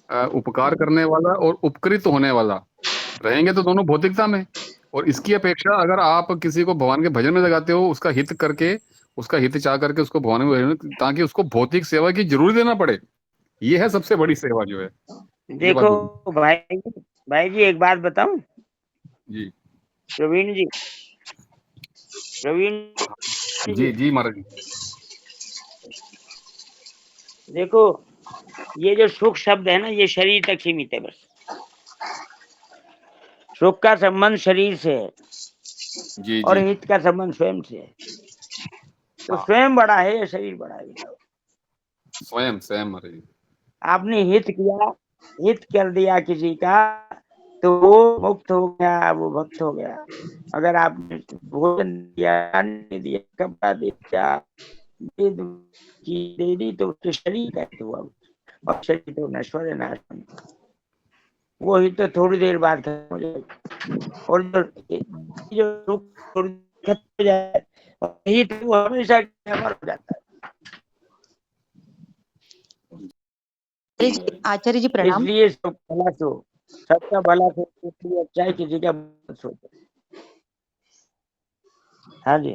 उपकार करने वाला और उपकृत होने वाला रहेंगे तो दोनों भौतिकता में। और इसकी अपेक्षा अगर आप किसी को भगवान के भजन में लगाते हो, उसका हित करके, उसका हित चाह करके उसको भगवान में भजन, ताकि उसको भौतिक सेवा की जरूरत देना पड़े, ये है सबसे बड़ी सेवा जो है। ये बात बोली देखो भाई जी एक बात बताऊं, जी। प्रवीण जी जी जी महाराज जी। देखो, ये जो सुख शब्द है ना, ये शरीर तक सीमित है बस। सुख का संबंध शरीर से है जी और जी। हित का संबंध स्वयं से है। तो स्वयं बड़ा है या शरीर बड़ा है? स्वयं स्वयं महाराज जी। आपने हित किया, हित कर दिया किसी का, तो वो मुक्त हो गया, वो भक्त हो गया। अगर आपने भोजन दिया, अन्न दिया, कपड़ा दिया, दे दी, तो उसके शरीर का हित हुआ। और शरीर तो नश्वर है, नाश, वो हित तो थोड़ी देर बाद खत्म हो जाएगा। और जो सुख खत्म हो जाए, हित वो हमेशा अमर हो जाता है। आचार्य जी प्रणाम। इसलिए सब भला सो, सबका भला सो, इसलिए अच्छा है किसी का सोचो। हाँ जी,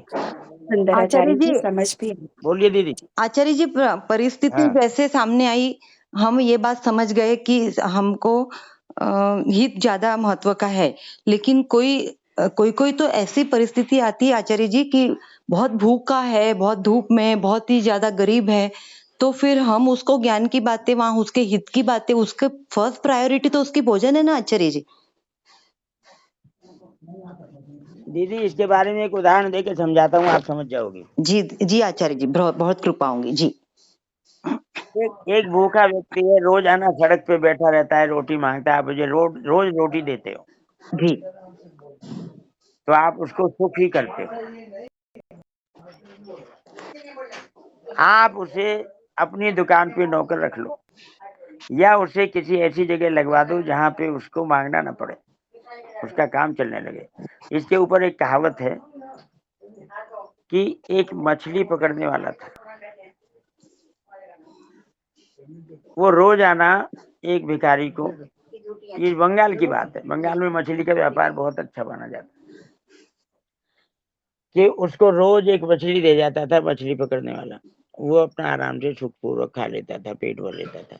आचार्य जी समझ भी। बोलिए दीदी। आचार्य जी, परिस्थिति जैसे सामने आई, हम ये बात समझ गए कि हमको हित ज्यादा महत्व का है, लेकिन कोई कोई कोई तो ऐसी परिस्थिति आती है आचार्य जी कि बहुत भूखा है, बहुत धूप में, बहुत ही ज्यादा गरीब है, तो फिर हम उसको ज्ञान की बातें, वहां उसके हित की बातें, उसके फर्स्ट प्रायोरिटी तो उसकी भोजन है ना आचार्य जी। दीदी इसके बारे में एक उदाहरण देके समझाता हूँ, आप समझ जाओगी। जी जी आचार्य जी, बहुत कृपा होंगी जी। एक भूखा व्यक्ति है, रोज आना सड़क पे बैठा रहता है, रोटी मांगता है, आप मुझे रोज रोटी देते हो जी, तो आप उसको सुख ही करते हो। आप उसे अपनी दुकान पे नौकर रख लो या उसे किसी ऐसी जगह लगवा दो जहाँ पे उसको मांगना ना पड़े, उसका काम चलने लगे। इसके ऊपर एक कहावत है कि एक मछली पकड़ने वाला था, वो रोज आना एक भिखारी को, ये बंगाल की बात है, बंगाल में मछली का व्यापार बहुत अच्छा माना जाता है, कि उसको रोज एक मछली दे जाता था मछली पकड़ने वाला, वो अपना आराम से सुखपूर्वक खा लेता था, पेट भर लेता था।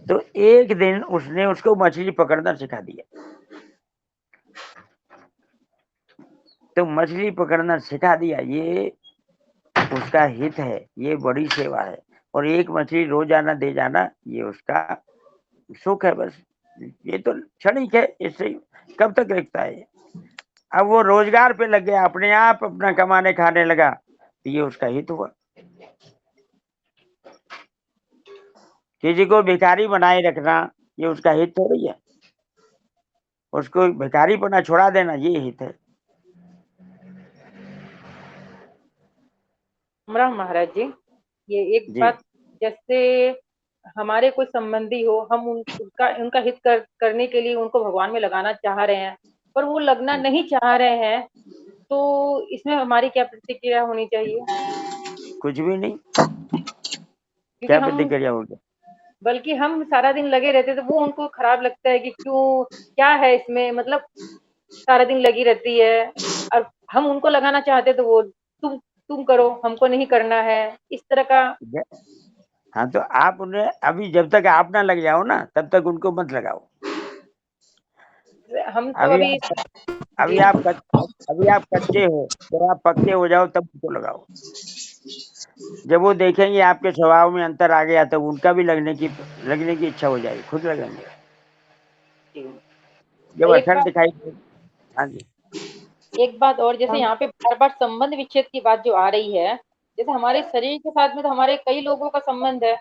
तो एक दिन उसने उसको मछली पकड़ना सिखा दिया। तो मछली पकड़ना सिखा दिया, ये उसका हित है, ये बड़ी सेवा है। और एक मछली रोजाना दे जाना ये उसका सुख है, बस ये तो क्षणिक है, इससे कब तक रखता है। अब वो रोजगार पे लग गया, अपने आप अपना कमाने खाने लगा, तो ये उसका हित हुआ। किसी को भिखारी बनाए रखना ये उसका हित थोड़ी है, उसको भिखारी बना छोड़ा देना ये हित है। राम महाराज जी, ये एक जी। बात, जैसे हमारे कोई संबंधी हो, हम उनका हित करने के लिए उनको भगवान में लगाना चाह रहे हैं, पर वो लगना नहीं चाह रहे हैं, तो इसमें हमारी क्या प्रतिक्रिया होनी चाहिए? कुछ भी नहीं, क्योंकि क्या हम, प्रतिक्रिया होगी? बल्कि हम सारा दिन लगे रहते तो वो उनको खराब लगता है कि क्यों, क्या है इसमें, मतलब सारा दिन लगी रहती है। और हम उनको लगाना चाहते तो वो तुम करो, हमको नहीं करना है, इस तरह का। हाँ, तो आप उन्हें अभी जब तक आप ना लग जाओ ना तब तक उनको मत लगाओ। हम तो अभी अभी आप कच्चे हो, जब आप पक्के हो जाओ तब उनको लगाओ। जब वो देखेंगे आपके स्वभाव में अंतर आ गया तब उनका भी लगने की इच्छा हो जाएगी, खुद लगेंगे जब एक असर बात दिखाई दे। हाँ जी। एक बात और, जैसे यहाँ पे बार बार संबंध विच्छेद की बात जो आ रही है, जैसे हमारे शरीर के साथ में तो हमारे कई लोगों का संबंध है।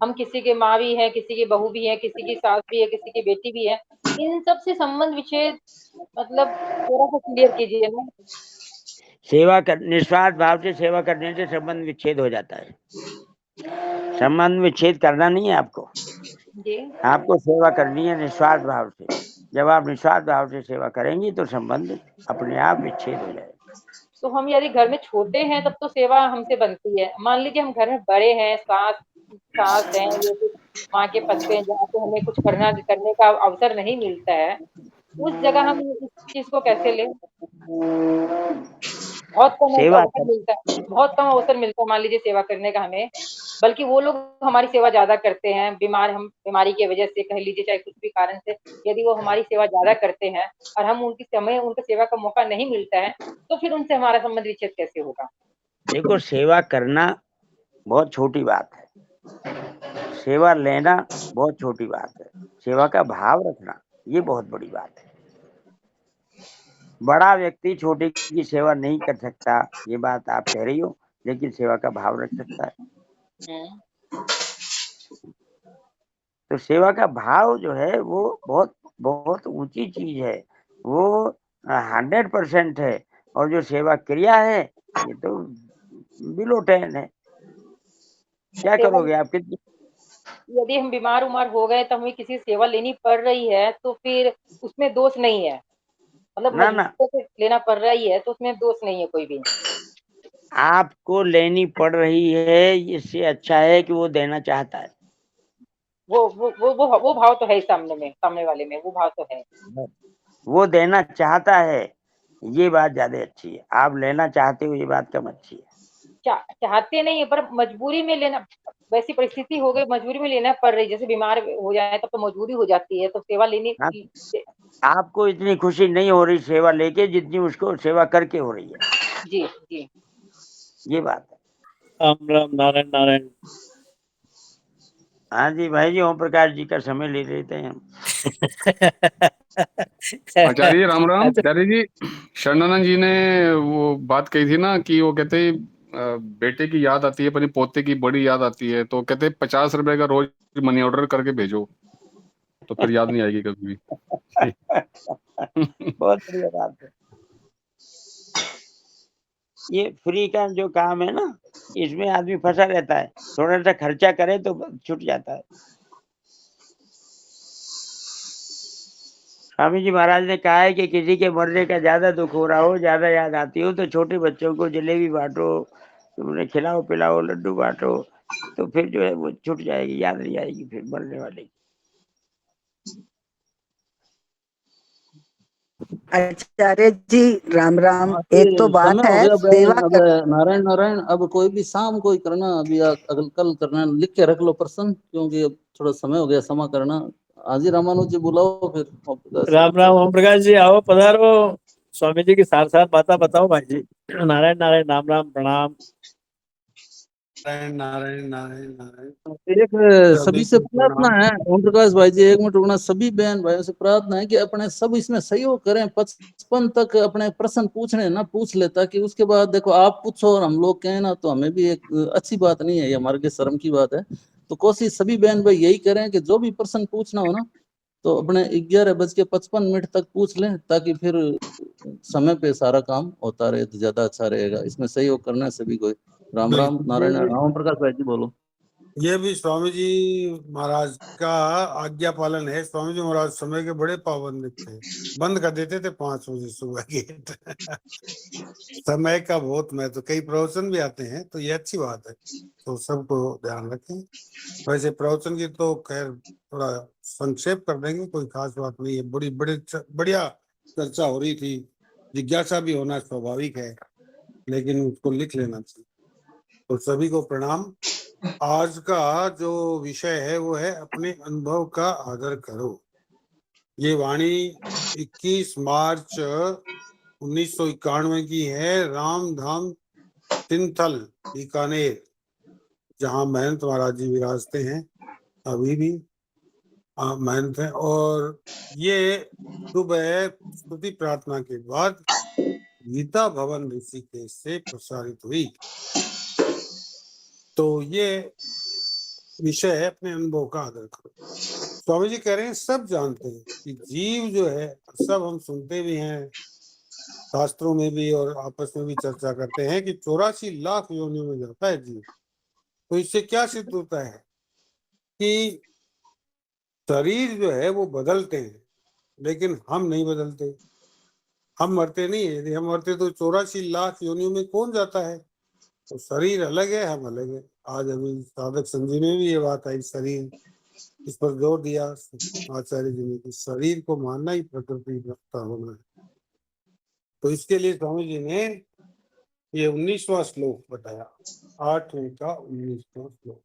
हम किसी के माँ भी है, किसी की बहू भी है, किसी की सास भी है, किसी की बेटी भी है। इन सब से संबंध विच्छेद मतलब थोड़ा सा क्लियर कीजिए ना। निस्वार्थ भाव से सेवा करने से संबंध विच्छेद हो जाता है। संबंध विच्छेद करना नहीं है आपको जी, आपको सेवा करनी है निस्वार्थ भाव से। जब आप निस्वार्थ भाव से सेवा करेंगी तो संबंध अपने आप विच्छेद हो जाएगा। तो हम यदि घर में छोटे हैं तब तो सेवा हमसे बनती है। मान लीजिए हम घर में बड़े हैं, सास हैं, ये कुछ माँ के पद पे हैं, जहाँ पे हमें कुछ करने का अवसर नहीं मिलता है, उस जगह हम इस चीज को कैसे लें? बहुत कम सेवा अवसर मिलता है, बहुत कम अवसर मिलता है मान लीजिए सेवा करने का हमें। बल्कि वो लोग हमारी सेवा ज्यादा करते हैं, हम बीमारी की वजह से कह लीजिए, चाहे कुछ भी कारण से, यदि वो हमारी सेवा ज्यादा करते हैं और हम उनकी सेवा का मौका नहीं मिलता है, तो फिर उनसे हमारा संबंध विच्छेद कैसे होगा? देखो, सेवा करना बहुत छोटी बात है, सेवा लेना बहुत छोटी बात है, सेवा का भाव रखना ये बहुत बड़ी बात है। बड़ा व्यक्ति छोटे की सेवा नहीं कर सकता, ये बात आप कह रही हो, लेकिन सेवा का भाव रख सकता है। तो सेवा का भाव जो है वो बहुत बहुत ऊंची चीज है, वो 100% है। और जो सेवा क्रिया है ये तो बिलो 10 है। क्या करोगे आप? यदि हम बीमार हो गए तो हमें किसी सेवा लेनी पड़ रही है तो फिर उसमें दोष नहीं है, मतलब ना मजबूरी से लेना पड़ रही है तो उसमें दोष नहीं है कोई भी। आपको लेनी पड़ रही है, इससे अच्छा है कि वो देना चाहता है। वो भाव तो है सामने वाले में, वो भाव तो है। वो देना चाहता है, ये बात ज्यादा अच्छी है। आप लेना चाहते हो, ये बात कम अच्छी है। चाहते नहीं है पर मजबूरी में लेना, वैसी परिस्थिति हो गई, मजबूरी में लेना पड़ रही, जैसे बीमार हो जाए तब तो मजबूरी हो जाती है, तो सेवा लेनी आपको इतनी खुशी नहीं हो रही सेवा लेके जितनी उसको सेवा करके हो रही है। जी जी ये बात है। राम राम, नारायण नारायण। हाँ जी भाई जी, ओम प्रकाश जी का समय ले लेते हैं हम। आचार्य जी राम राम। अच्छा, आचार्य जी, शरणानंद जी ने वो बात कही थी ना कि वो कहते बेटे की याद आती है, अपने पोते की बड़ी याद आती है, तो कहते 50 रुपए का रोज मनी ऑर्डर करके भेजो, तो फिर याद नहीं आएगी कभी भी। बहुत बढ़िया बात है। ये फ्री का जो काम है ना, इसमें आदमी फंसा रहता है, थोड़ा सा खर्चा करे तो छूट जाता है। स्वामी जी महाराज ने कहा है कि किसी के मरने का ज्यादा दुख हो रहा हो, ज्यादा याद आती हो, तो छोटे बच्चों को जलेबी बांटो, तुमने खिलाओ पिलाओ, लड्डू बांटो, तो फिर जो है वो छूट जाएगी, याद नहीं आएगी फिर मरने वाले की। आचार्य जी राम राम। हाँ, एक तो ये बात समय हो है गया सेवा बहन। अब कर। नारायण नारायण, अब कोई भी शाम को ही करना, अभी अगल कल करना, लिख के रख लो प्रश्न, क्योंकि अब थोड़ा समय हो गया समा करना। आज ही रामानुज जी बुलाओ फिर ओम प्रकाश जी। राम राम, ओम प्रकाश जी आओ, पधारो। स्वामी जी की साथ साथ बातें बताओ भाई जी। नारायण नारायण, राम राम, प्रणाम। नारायण नारायण नारायण नारायण। एक सभी सभी से को प्रार्थना प्रणाम। है, ओम प्रकाश भाई जी एक मिनट रुकना। सभी बहन भाइयों से प्रार्थना है कि अपने सब इसमें सहयोग करें, 55 तक अपने प्रश्न पूछने ना पूछ ले, ताकि उसके बाद देखो आप पूछो और हम लोग कहें ना, तो हमें भी एक अच्छी बात नहीं है, ये हमारे लिए शर्म की बात है। तो कोशिश सभी बहन भाई यही करें कि जो भी प्रश्न पूछना हो ना, तो अपने 11:55 तक पूछ लें, ताकि फिर समय पे सारा काम होता रहे तो ज्यादा अच्छा रहेगा। इसमें सहयोग करना है सभी को। राम राम, बिल्कुल, नारायण नारायण। ओम प्रकाश भाई जी बोलो। ये भी स्वामी जी महाराज का आज्ञा पालन है। स्वामी जी महाराज समय के बड़े पाबंद थे, बंद कर देते थे 5 बजे सुबह गेट। समय का बहुत महत्व, कई प्रवचन भी आते हैं, तो ये अच्छी बात है, तो सबको ध्यान रखें। वैसे प्रवचन की तो खैर थोड़ा संक्षेप कर देंगे, कोई खास बात नहीं है। बड़ी बड़ी बढ़िया चर्चा हो रही थी, जिज्ञासा भी होना स्वाभाविक है, लेकिन उसको लिख लेना चाहिए। तो सभी को प्रणाम। आज का जो विषय है वो है अपने अनुभव का आदर करो। ये वाणी 21 मार्च 1991 की है, रामधाम तिंथल बीकानेर, जहाँ महंत महाराज जी विराजते हैं, अभी भी महंत हैं। और ये सुबह स्तुति प्रार्थना के बाद गीता भवन ऋषिकेश से प्रसारित हुई। तो ये विषय है अपने अनुभव का आदर करो। स्वामी जी कह रहे हैं सब जानते हैं कि जीव जो है, सब हम सुनते भी हैं, शास्त्रों में भी और आपस में भी चर्चा करते हैं कि 84 लाख योनियों में जाता है जीव। तो इससे क्या सिद्ध होता है कि शरीर जो है वो बदलते हैं, लेकिन हम नहीं बदलते। हम मरते नहीं है। यदि हम मरते तो 84 लाख योनियों में कौन जाता है? तो शरीर अलग है, हम अलग है। आज अभी साधक संधि में भी ये बात आई, शरीर, इस पर जोर दिया आचार्य जी ने कि शरीर को मानना ही प्रकृति रखता होना है। तो इसके लिए स्वामी जी ने ये 19वां श्लोक बताया, 8वें का 19वां श्लोक।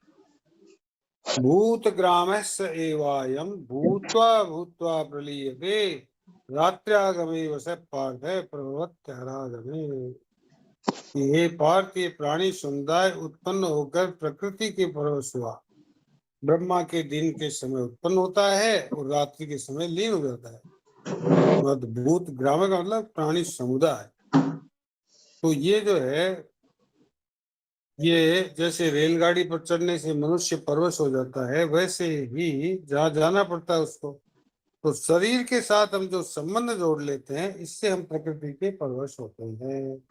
भूत ग्रामस्य एवायम भूत्वा भूत्वा प्रलीयते रात्र्यागमे वस पार्थ प्रभवत्यरागमे। हे पार्थ, ये प्राणी समुदाय उत्पन्न होकर प्रकृति के परवश हुआ। ब्रह्मा के दिन के समय उत्पन्न होता है और रात्रि के समय लीन हो जाता है। भूत ग्राम का मतलब प्राणी समुदाय। तो ये जो है, ये जैसे रेलगाड़ी पर चढ़ने से मनुष्य परवश हो जाता है, वैसे ही जहाँ जाना पड़ता है उसको। तो शरीर के साथ हम जो संबंध जोड़ लेते हैं, इससे हम प्रकृति के परवश होते हैं।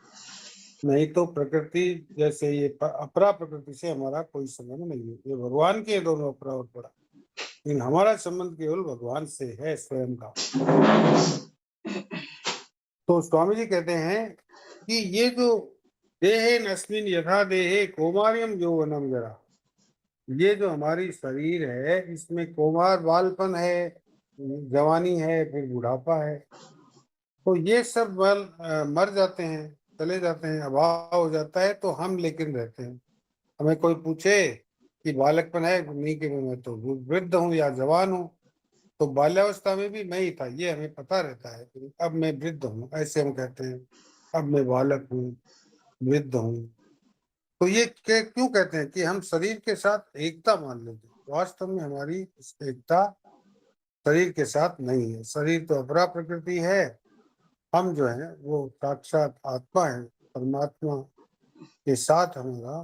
नहीं तो प्रकृति जैसे ये अपरा प्रकृति से हमारा कोई संबंध नहीं है। ये भगवान के दोनों अपरा और परा, लेकिन हमारा संबंध केवल भगवान से है, स्वयं का। तो स्वामी जी कहते हैं कि ये जो देहे नस्मिन यथा देहे कौमार्यम यौवनम जरा, ये जो हमारी शरीर है, इसमें कौमार बालपन है, जवानी है, फिर बुढ़ापा है। तो ये सब बल मर जाते हैं, चले जाते हैं, अभाव हो जाता है, तो हम लेकिन रहते हैं। हमें कोई पूछे कि बालकपन है नहीं, कि मैं तो वृद्ध हूँ या जवान हूँ, तो बाल्यावस्था में भी मैं ही था, ये हमें पता रहता है कि अब मैं वृद्ध हूँ, ऐसे हम कहते हैं, अब मैं बालक हूँ, वृद्ध हूँ। तो ये क्यों कहते हैं कि हम शरीर के साथ एकता मान लेते, वास्तव में हमारी एकता शरीर के साथ नहीं है। शरीर तो अपरा प्रकृति है, हम जो है वो साक्षात आत्मा है, परमात्मा के साथ हमारा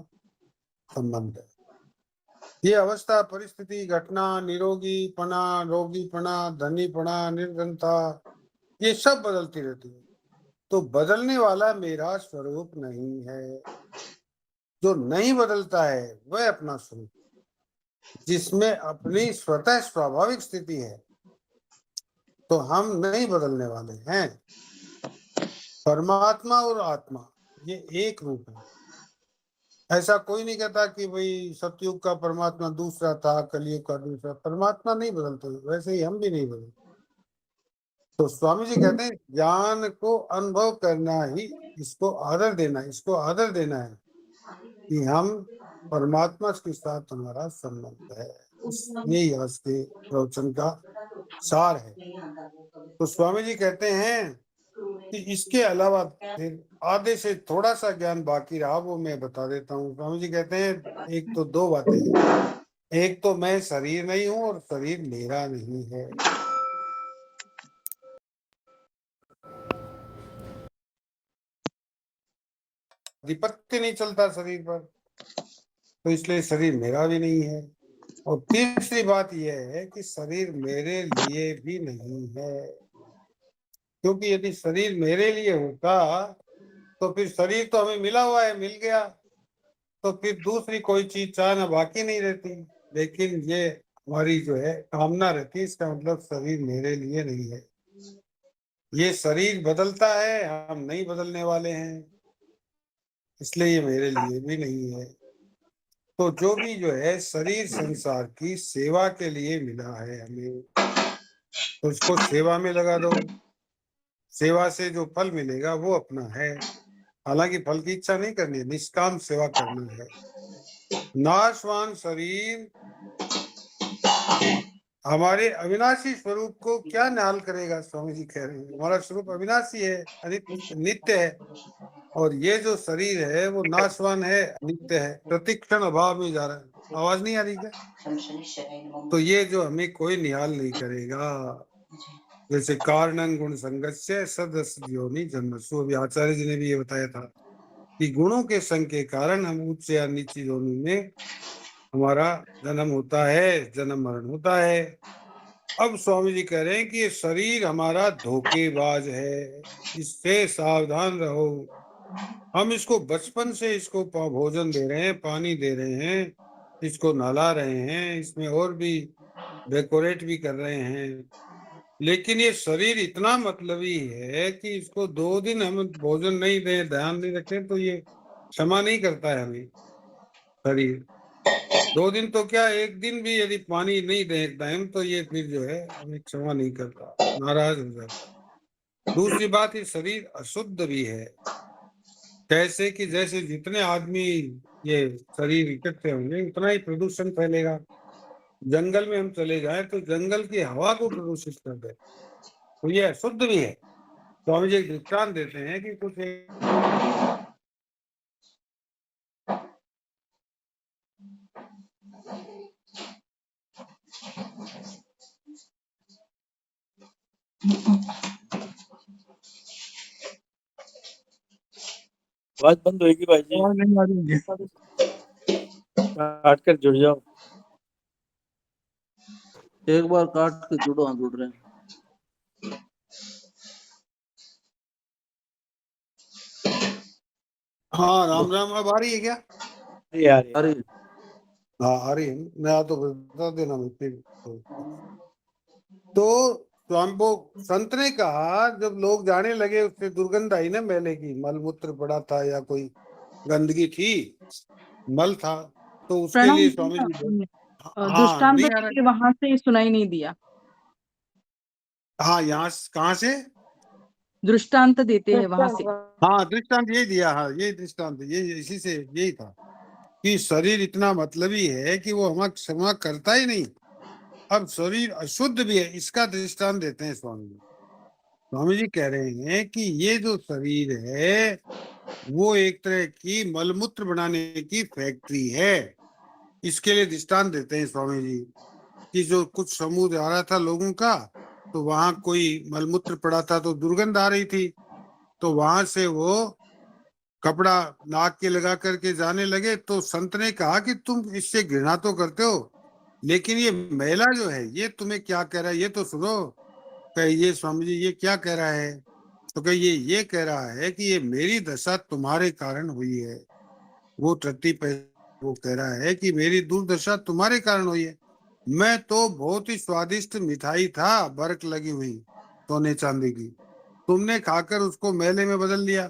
संबंध है। ये अवस्था, परिस्थिति, घटना, निरोगीपना, रोगीपना, धनीपना, निर्धनता, ये सब बदलती रहती है। तो बदलने वाला मेरा स्वरूप नहीं है। जो नहीं बदलता है वह अपना स्वरूप, जिसमें अपनी स्वतः स्वाभाविक स्थिति है। तो हम नहीं बदलने वाले हैं। परमात्मा और आत्मा ये एक रूप है। ऐसा कोई नहीं कहता कि भाई सतयुग का परमात्मा दूसरा था, कलयुग का दूसरा। परमात्मा नहीं बदलते, वैसे ही हम भी नहीं बदलते। तो स्वामी जी कहते हैं ज्ञान को अनुभव करना ही इसको आदर देना, इसको आदर देना है कि हम परमात्मा के साथ हमारा संबंध है। यही आज के प्रवचन का सार है। तो स्वामी जी कहते हैं कि इसके अलावा फिर आधे से थोड़ा सा ज्ञान बाकी रहा, वो मैं बता देता हूँ। स्वामी जी कहते हैं एक तो दो बातें हैं, एक तो मैं शरीर नहीं हूँ और शरीर मेरा नहीं है। अधिपत्य नहीं चलता शरीर पर, तो इसलिए शरीर मेरा भी नहीं है। और तीसरी बात यह है कि शरीर मेरे लिए भी नहीं है, क्योंकि यदि शरीर मेरे लिए होता तो फिर शरीर तो हमें मिला हुआ है, मिल गया, तो फिर दूसरी कोई चीज चाहना बाकी नहीं रहती। लेकिन ये हमारी जो है कामना रहती है, इसका मतलब शरीर मेरे लिए नहीं है। ये शरीर बदलता है, हम नहीं बदलने वाले हैं, इसलिए ये मेरे लिए भी नहीं है। तो जो भी जो है शरीर संसार की सेवा के लिए मिला है हमें, तो उसको सेवा में लगा दो। सेवा से जो फल मिलेगा वो अपना है। हालांकि फल की इच्छा नहीं करनी है, निष्काम सेवा करनी है। नाशवान शरीर हमारे अविनाशी स्वरूप को क्या निहाल करेगा। स्वामी जी कह रहे हैं हमारा स्वरूप अविनाशी है, नित्य है, और ये जो शरीर है वो नाशवान है, नित्य है, प्रतिक्षण अभाव में जा रहा है। आवाज नहीं आ रही क्या? तो ये जो हमें कोई निहाल नहीं करेगा। जैसे कारणं गुण संगस्य सदस्य योनि जन्मसु, अभी आचार्य जी ने भी ये बताया था कि गुणों के संग के कारण हम उच्च या नीची योनि में हमारा जन्म होता है, जन्म मरण होता है। अब स्वामी जी कह रहे हैं कि ये शरीर हमारा धोखेबाज है, इससे सावधान रहो। हम इसको बचपन से इसको भोजन दे रहे हैं, पानी दे रहे हैं, इसको नहला रहे हैं, इसमें और भी डेकोरेट भी कर रहे हैं, लेकिन ये शरीर इतना मतलबी है कि इसको 2 दिन हम भोजन नहीं दें, ध्यान नहीं रखें तो ये क्षमा नहीं करता है हमें। शरीर 2 दिन तो क्या, 1 दिन भी यदि पानी नहीं दे टाइम तो ये फिर जो है हमें क्षमा नहीं करता, नाराज हो जाता। दूसरी बात, ये शरीर अशुद्ध भी है। कैसे कि जैसे जितने आदमी ये शरीर इकट्ठे होंगे उतना ही प्रदूषण फैलेगा। जंगल में हम चले जाएं तो जंगल की हवा को प्रदूषित कर दे, तो ये अशुद्ध भी है। स्वामी जी दृष्टांत देते हैं कि कुछ आवाज बंद होगी भाई जी, आवाज नहीं आ रही है। काट कर जुड़ जाओ। एक बार काट के जुड़ो, हाँ जुड़ रहे हैं। हाँ राम राम, अब आ रही है क्या? अरे हाँ आ रही है, मैं तो बता देना मुझे। तो हमको संत ने कहा, जब लोग जाने लगे उससे दुर्गंध आई ना मैले की, मलमूत्र पड़ा था या कोई गंदगी थी, मल था, तो उसके लिए स्वामी जी दृष्टांत वहां से सुनाई नहीं दिया। हाँ यहाँ कहाँ से दृष्टांत देते हैं वहां से? हाँ दृष्टांत ये दिया, हाँ ये दृष्टांत, ये इसी से यही था कि शरीर इतना मतलबी है कि वो हमारा क्षमा करता ही नहीं। अब शरीर अशुद्ध भी है, इसका दृष्टांत देते हैं स्वामी जी। स्वामी जी कह रहे हैं कि ये जो शरीर है वो एक तरह की मलमूत्र बनाने की फैक्ट्री है। इसके लिए दृष्टांत देते हैं स्वामी जी कि जो कुछ समूह आ रहा था लोगों का, तो वहां कोई मलमूत्र पड़ा था तो दुर्गंध आ रही थी, तो वहां से वो कपड़ा नाक के लगा करके जाने लगे। तो संत ने कहा कि तुम इससे घृणा तो करते हो, लेकिन ये मैला जो है ये तुम्हें क्या कह रहा है, ये तो सुनो। कहिए स्वामी जी ये क्या कह रहा है? तो कहिए ये कह रहा है कि ये मेरी दशा तुम्हारे कारण हुई है। वो तृतीय वो कह रहा है कि मेरी दुर्दशा तुम्हारे कारण हुई है। मैं तो बहुत ही स्वादिष्ट मिठाई था, बर्क लगी हुई सोने चांदी की, तुमने खाकर उसको मेले में बदल लिया।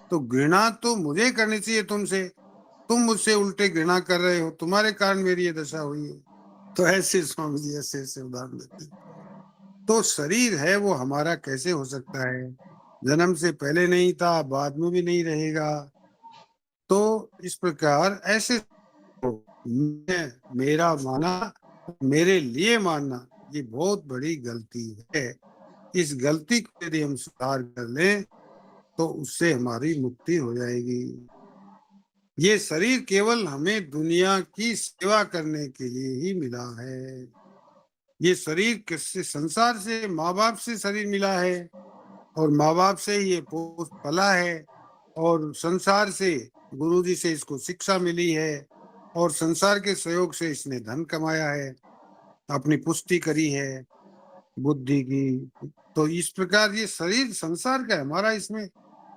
तो घृणा तो मुझे करनी चाहिए तुमसे, तुम मुझसे उल्टे घृणा कर रहे हो, तुम्हारे कारण मेरी ये दशा हुई है। तो ऐसे स्वामी जी ऐसे उदाहरण देते हैं। तो शरीर है वो हमारा कैसे हो सकता है? जन्म से पहले नहीं था, बाद में भी नहीं रहेगा। तो इस प्रकार ऐसे मेरा माना, मेरे लिए मानना, ये बहुत बड़ी गलती है। इस गलती को यदि हम सुधार कर लें तो उससे हमारी मुक्ति हो जाएगी। ये शरीर केवल हमें दुनिया की सेवा करने के लिए ही मिला है। ये शरीर किससे? संसार से, माँ बाप से शरीर मिला है, और माँ बाप से ये पोष पला है, और संसार से गुरुजी से इसको शिक्षा मिली है, और संसार के सहयोग से इसने धन कमाया है, अपनी पुष्टि करी है बुद्धि की। तो इस प्रकार ये शरीर संसार का है, हमारा इसमें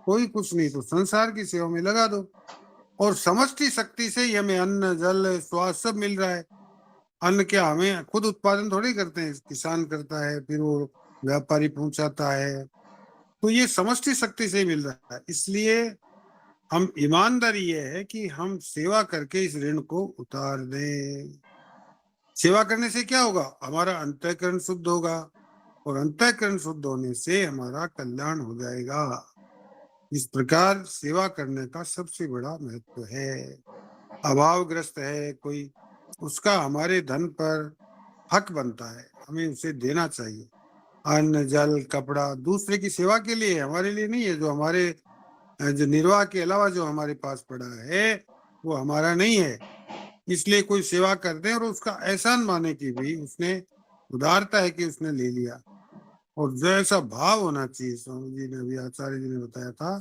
कोई कुछ नहीं। तो संसार की सेवा में लगा दो, और समष्टि शक्ति से ही हमें अन्न जल श्वास सब मिल रहा है। अन्न क्या हमें खुद उत्पादन थोड़ी करते हैं, किसान करता है, फिर वो व्यापारी पहुंचाता है। तो ये समष्टि शक्ति से ही मिल रहा है। इसलिए हम ईमानदारी ये है कि हम सेवा करके इस ऋण को उतार दें। सेवा करने से क्या होगा? हमारा अंतःकरण शुद्ध होगा, और अंतःकरण शुद्ध होने से हमारा कल्याण हो जाएगा। इस प्रकार सेवा करने का सबसे बड़ा महत्व है। अभावग्रस्त है कोई, उसका हमारे धन पर हक बनता है, हमें उसे देना चाहिए। अन्न जल कपड़ा दूसरे की सेवा के लिए, हमारे लिए नहीं है। जो हमारे जो निर्वाह के अलावा जो हमारे पास पड़ा है वो हमारा नहीं है। इसलिए कोई सेवा करते हैं और उसका एहसान माने कि भी उसने उदारता है कि उसने ले लिया, और जो ऐसा भाव होना चाहिए। स्वामी जी ने अभी आचार्य जी ने बताया था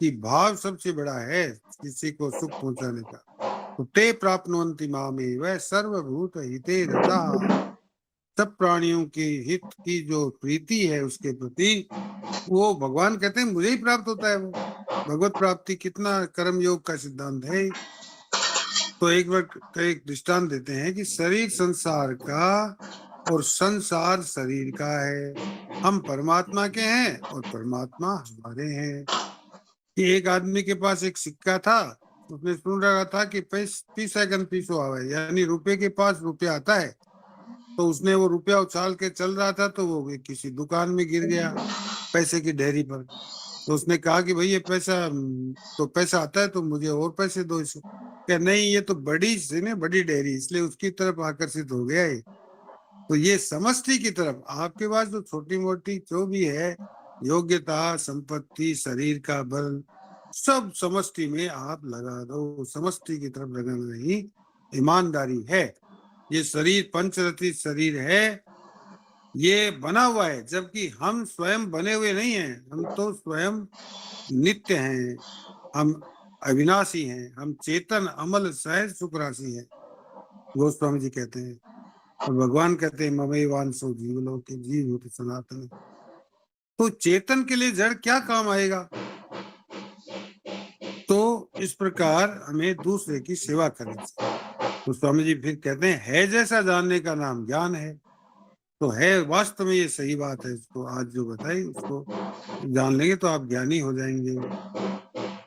कि भाव सबसे बड़ा है किसी को सुख पहुंचाने का। तो ते प्राप्नुवन्ति मामेव सर्वभूत हिते रताः। सब प्राणियों के हित की जो प्रीति है उसके प्रति, वो भगवान कहते हैं मुझे ही प्राप्त होता है। वो भगवत प्राप्ति कितना कर्म योग का सिद्धांत है। तो एक बार एक दृष्टांत देते हैं कि शरीर संसार का और संसार शरीर का है। हम परमात्मा के हैं और परमात्मा हमारे हैं। कि एक आदमी के पास एक सिक्का था, उसने सुन रहा था कि 30 सेकंड पीछो आवे, यानी रुपए के पास रुपया आता है। तो उसने वो रुपया उछाल के चल रहा था, तो वो किसी दुकान में गिर गया पैसे की ढेरी पर। तो उसने कहा कि भाई ये पैसा आता है तो मुझे और पैसे दो। इसे क्या नहीं, ये तो बड़ी से ने बड़ी डेयरी, इसलिए उसकी तरफ आकर्षित हो गया है। तो ये समष्टि की तरफ आपके पास जो छोटी मोटी जो भी है योग्यता, संपत्ति, शरीर का बल, सब समष्टि में आप लगा दो। समष्टि की तरफ लगाना ही ईमानदारी है। ये शरीर पंचरथी शरीर है, ये बना हुआ है, जबकि हम स्वयं बने हुए नहीं हैं। हम तो स्वयं नित्य हैं, हम अविनाशी हैं, हम चेतन अमल सहज सुख राशि है, गोस्वामी जी कहते हैं। और भगवान कहते हैं ममैवांसो जीवलोके जीव होते सनातन। तो चेतन के लिए जड़ क्या काम आएगा? तो इस प्रकार हमें दूसरे की सेवा करनी चाहिए। तो स्वामी जी फिर कहते हैं है जैसा जानने का नाम ज्ञान है। तो है वास्तव में ये सही बात है। इसको आज जो बताई उसको जान लेंगे तो आप ज्ञानी हो जाएंगे।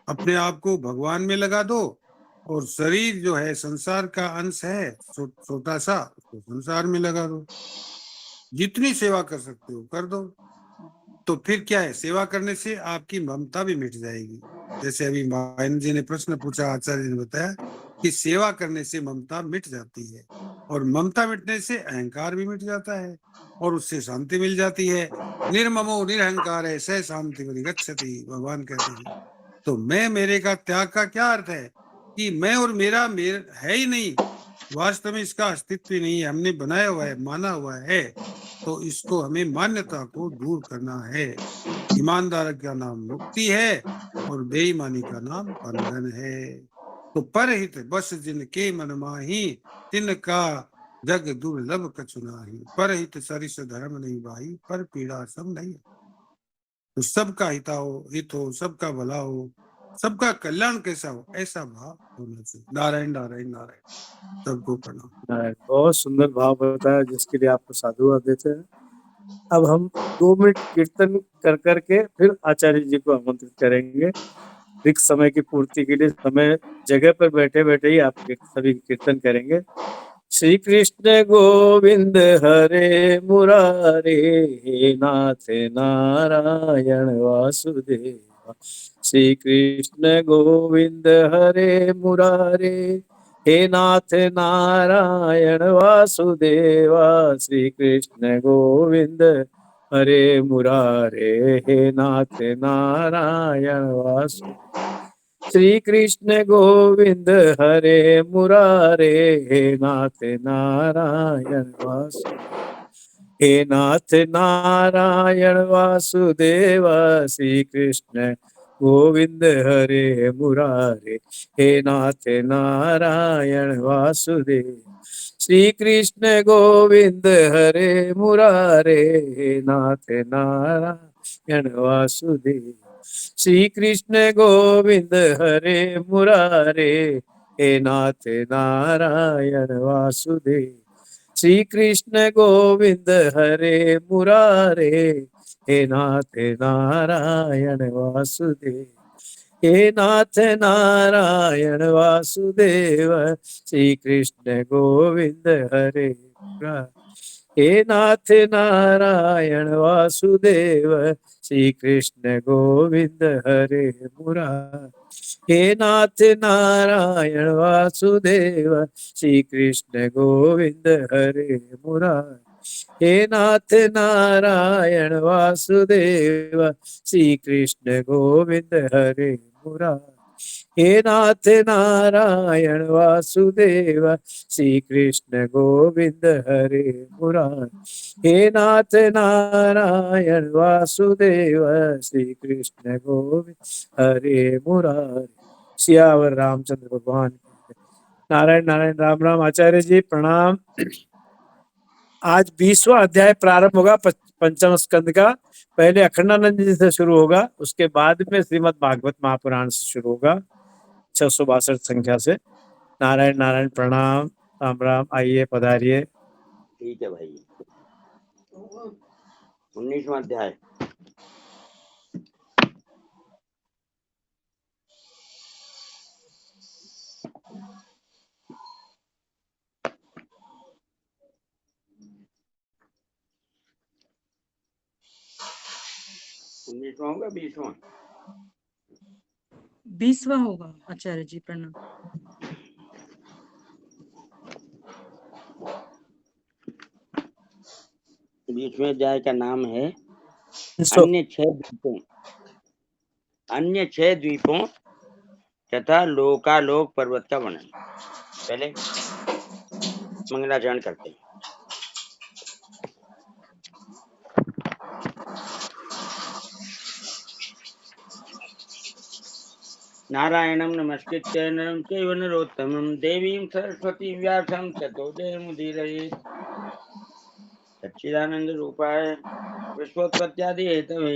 अपने आप को भगवान में लगा दो, और शरीर जो है संसार का अंश है छोटा सा, उसको संसार में लगा दो। जितनी सेवा कर सकते हो कर दो। तो फिर क्या है, सेवा करने से आपकी ममता भी मिट जाएगी। जैसे अभी मायन जी ने प्रश्न पूछा, आचार्य जी ने बताया कि सेवा करने से ममता मिट जाती है। और ममता मिटने से अहंकार भी मिट जाता है और उससे शांति मिल जाती है। निर्ममो निरहंकार है स शांति परिगच्छति, भगवान कहते हैं। तो मैं मेरे का त्याग का क्या अर्थ है कि मैं और मेरा है ही नहीं, वास्तव में इसका अस्तित्व ही नहीं है, हमने बनाया हुआ है, माना हुआ है। तो इसको हमें मान्यता को दूर करना है। ईमानदार का नाम मुक्ति है और बेईमानी का नाम बंधन है। तो परहित बस जिनके मन माही, तिनका जग दुर्लभ कछु नाही। परहित सरिस धर्म नहीं भाई, पर पीड़ा सब नहीं। तो सबका हित हो, सबका भला हो, सबका कल्याण कैसा हो, ऐसा भाव होना चाहिए। नारायण नारायण नारायण। सबको प्रणाम। बहुत सुंदर भाव बताया, जिसके लिए आपको साधुवाद देते हैं। अब हम 2 मिनट कीर्तन कर करके फिर आचार्य जी को आमंत्रित करेंगे। रिक्त समय की पूर्ति के लिए समय जगह पर बैठे बैठे ही आप सभी कीर्तन करेंगे। श्री कृष्ण गोविंद हरे मुरारे, हे नाथ नारायण वासुदेवा। श्री कृष्ण गोविंद हरे मुरारे, हे नाथ नारायण वासुदेवा। श्री कृष्ण गोविंद हरे मुरारे, हे नाथ नारायण वासुदेवा। श्री कृष्ण गोविंद हरे मुरारे, हे नाथ नारायण वासुदेवा। हे नाथ नारायण वासुदेवा। श्री कृष्ण गोविंद हरे मुरारे, हे नाथ नारायण वासुदेव। श्री कृष्ण गोविंद हरे मुरारे, हे नाथ नारायण वासुदेव। श्री कृष्ण गोविंद हरे मुरारे, हे नाथ नारायण वासुदेव। श्री कृष्ण गोविंद हरे मुरारे, हे नाथ नारायण वासुदेव। हे नाथ नारायण वासुदेव। श्री कृष्ण गोविंद हरे मुरारे, हे नाथ नारायण वासुदेव। श्री कृष्ण गोविंद हरे मुरारे, हे नाथ नारायण वासुदेव। श्री कृष्ण गोविंद हरे मुरारे, हे नाथ नारायण वासुदेव। श्री कृष्ण गोविंद हरे मुरारे, हे नाथ नारायण वासुदेव। श्री कृष्ण गोविंद हरे मुरारे, हे नाथ नारायण वासुदेव। श्री कृष्ण गोविंद हरे मुरारे। सियावर रामचंद्र भगवान। नारायण नारायण राम राम। आचार्य जी प्रणाम। आज 20वां अध्याय प्रारंभ होगा पंचम स्कंद का। पहले अखंडानंद जी से शुरू होगा, उसके बाद में श्रीमद् भागवत महापुराण से शुरू होगा 662 संख्या से। नारायण नारायण प्रणाम। राम राम। आइए पधारिए। ठीक है भाई। 19वां अध्याय। होगा 20वां 20वां होगा आचार्य जी प्रणाम। 20वें अध्याय का नाम है अन्य 6 द्वीपों तथा लोकालोक पर्वत का वर्णन। पहले मंगलाचरण करते हैं। नारायणं नमस्कृत्य नरं चैव नरोत्तमं देवीं सरस्वतीं व्यासं ततो जयमुदीरयेत्। सच्चिदानंद रूपाय विश्वोत्पत्त्यादि हेतवे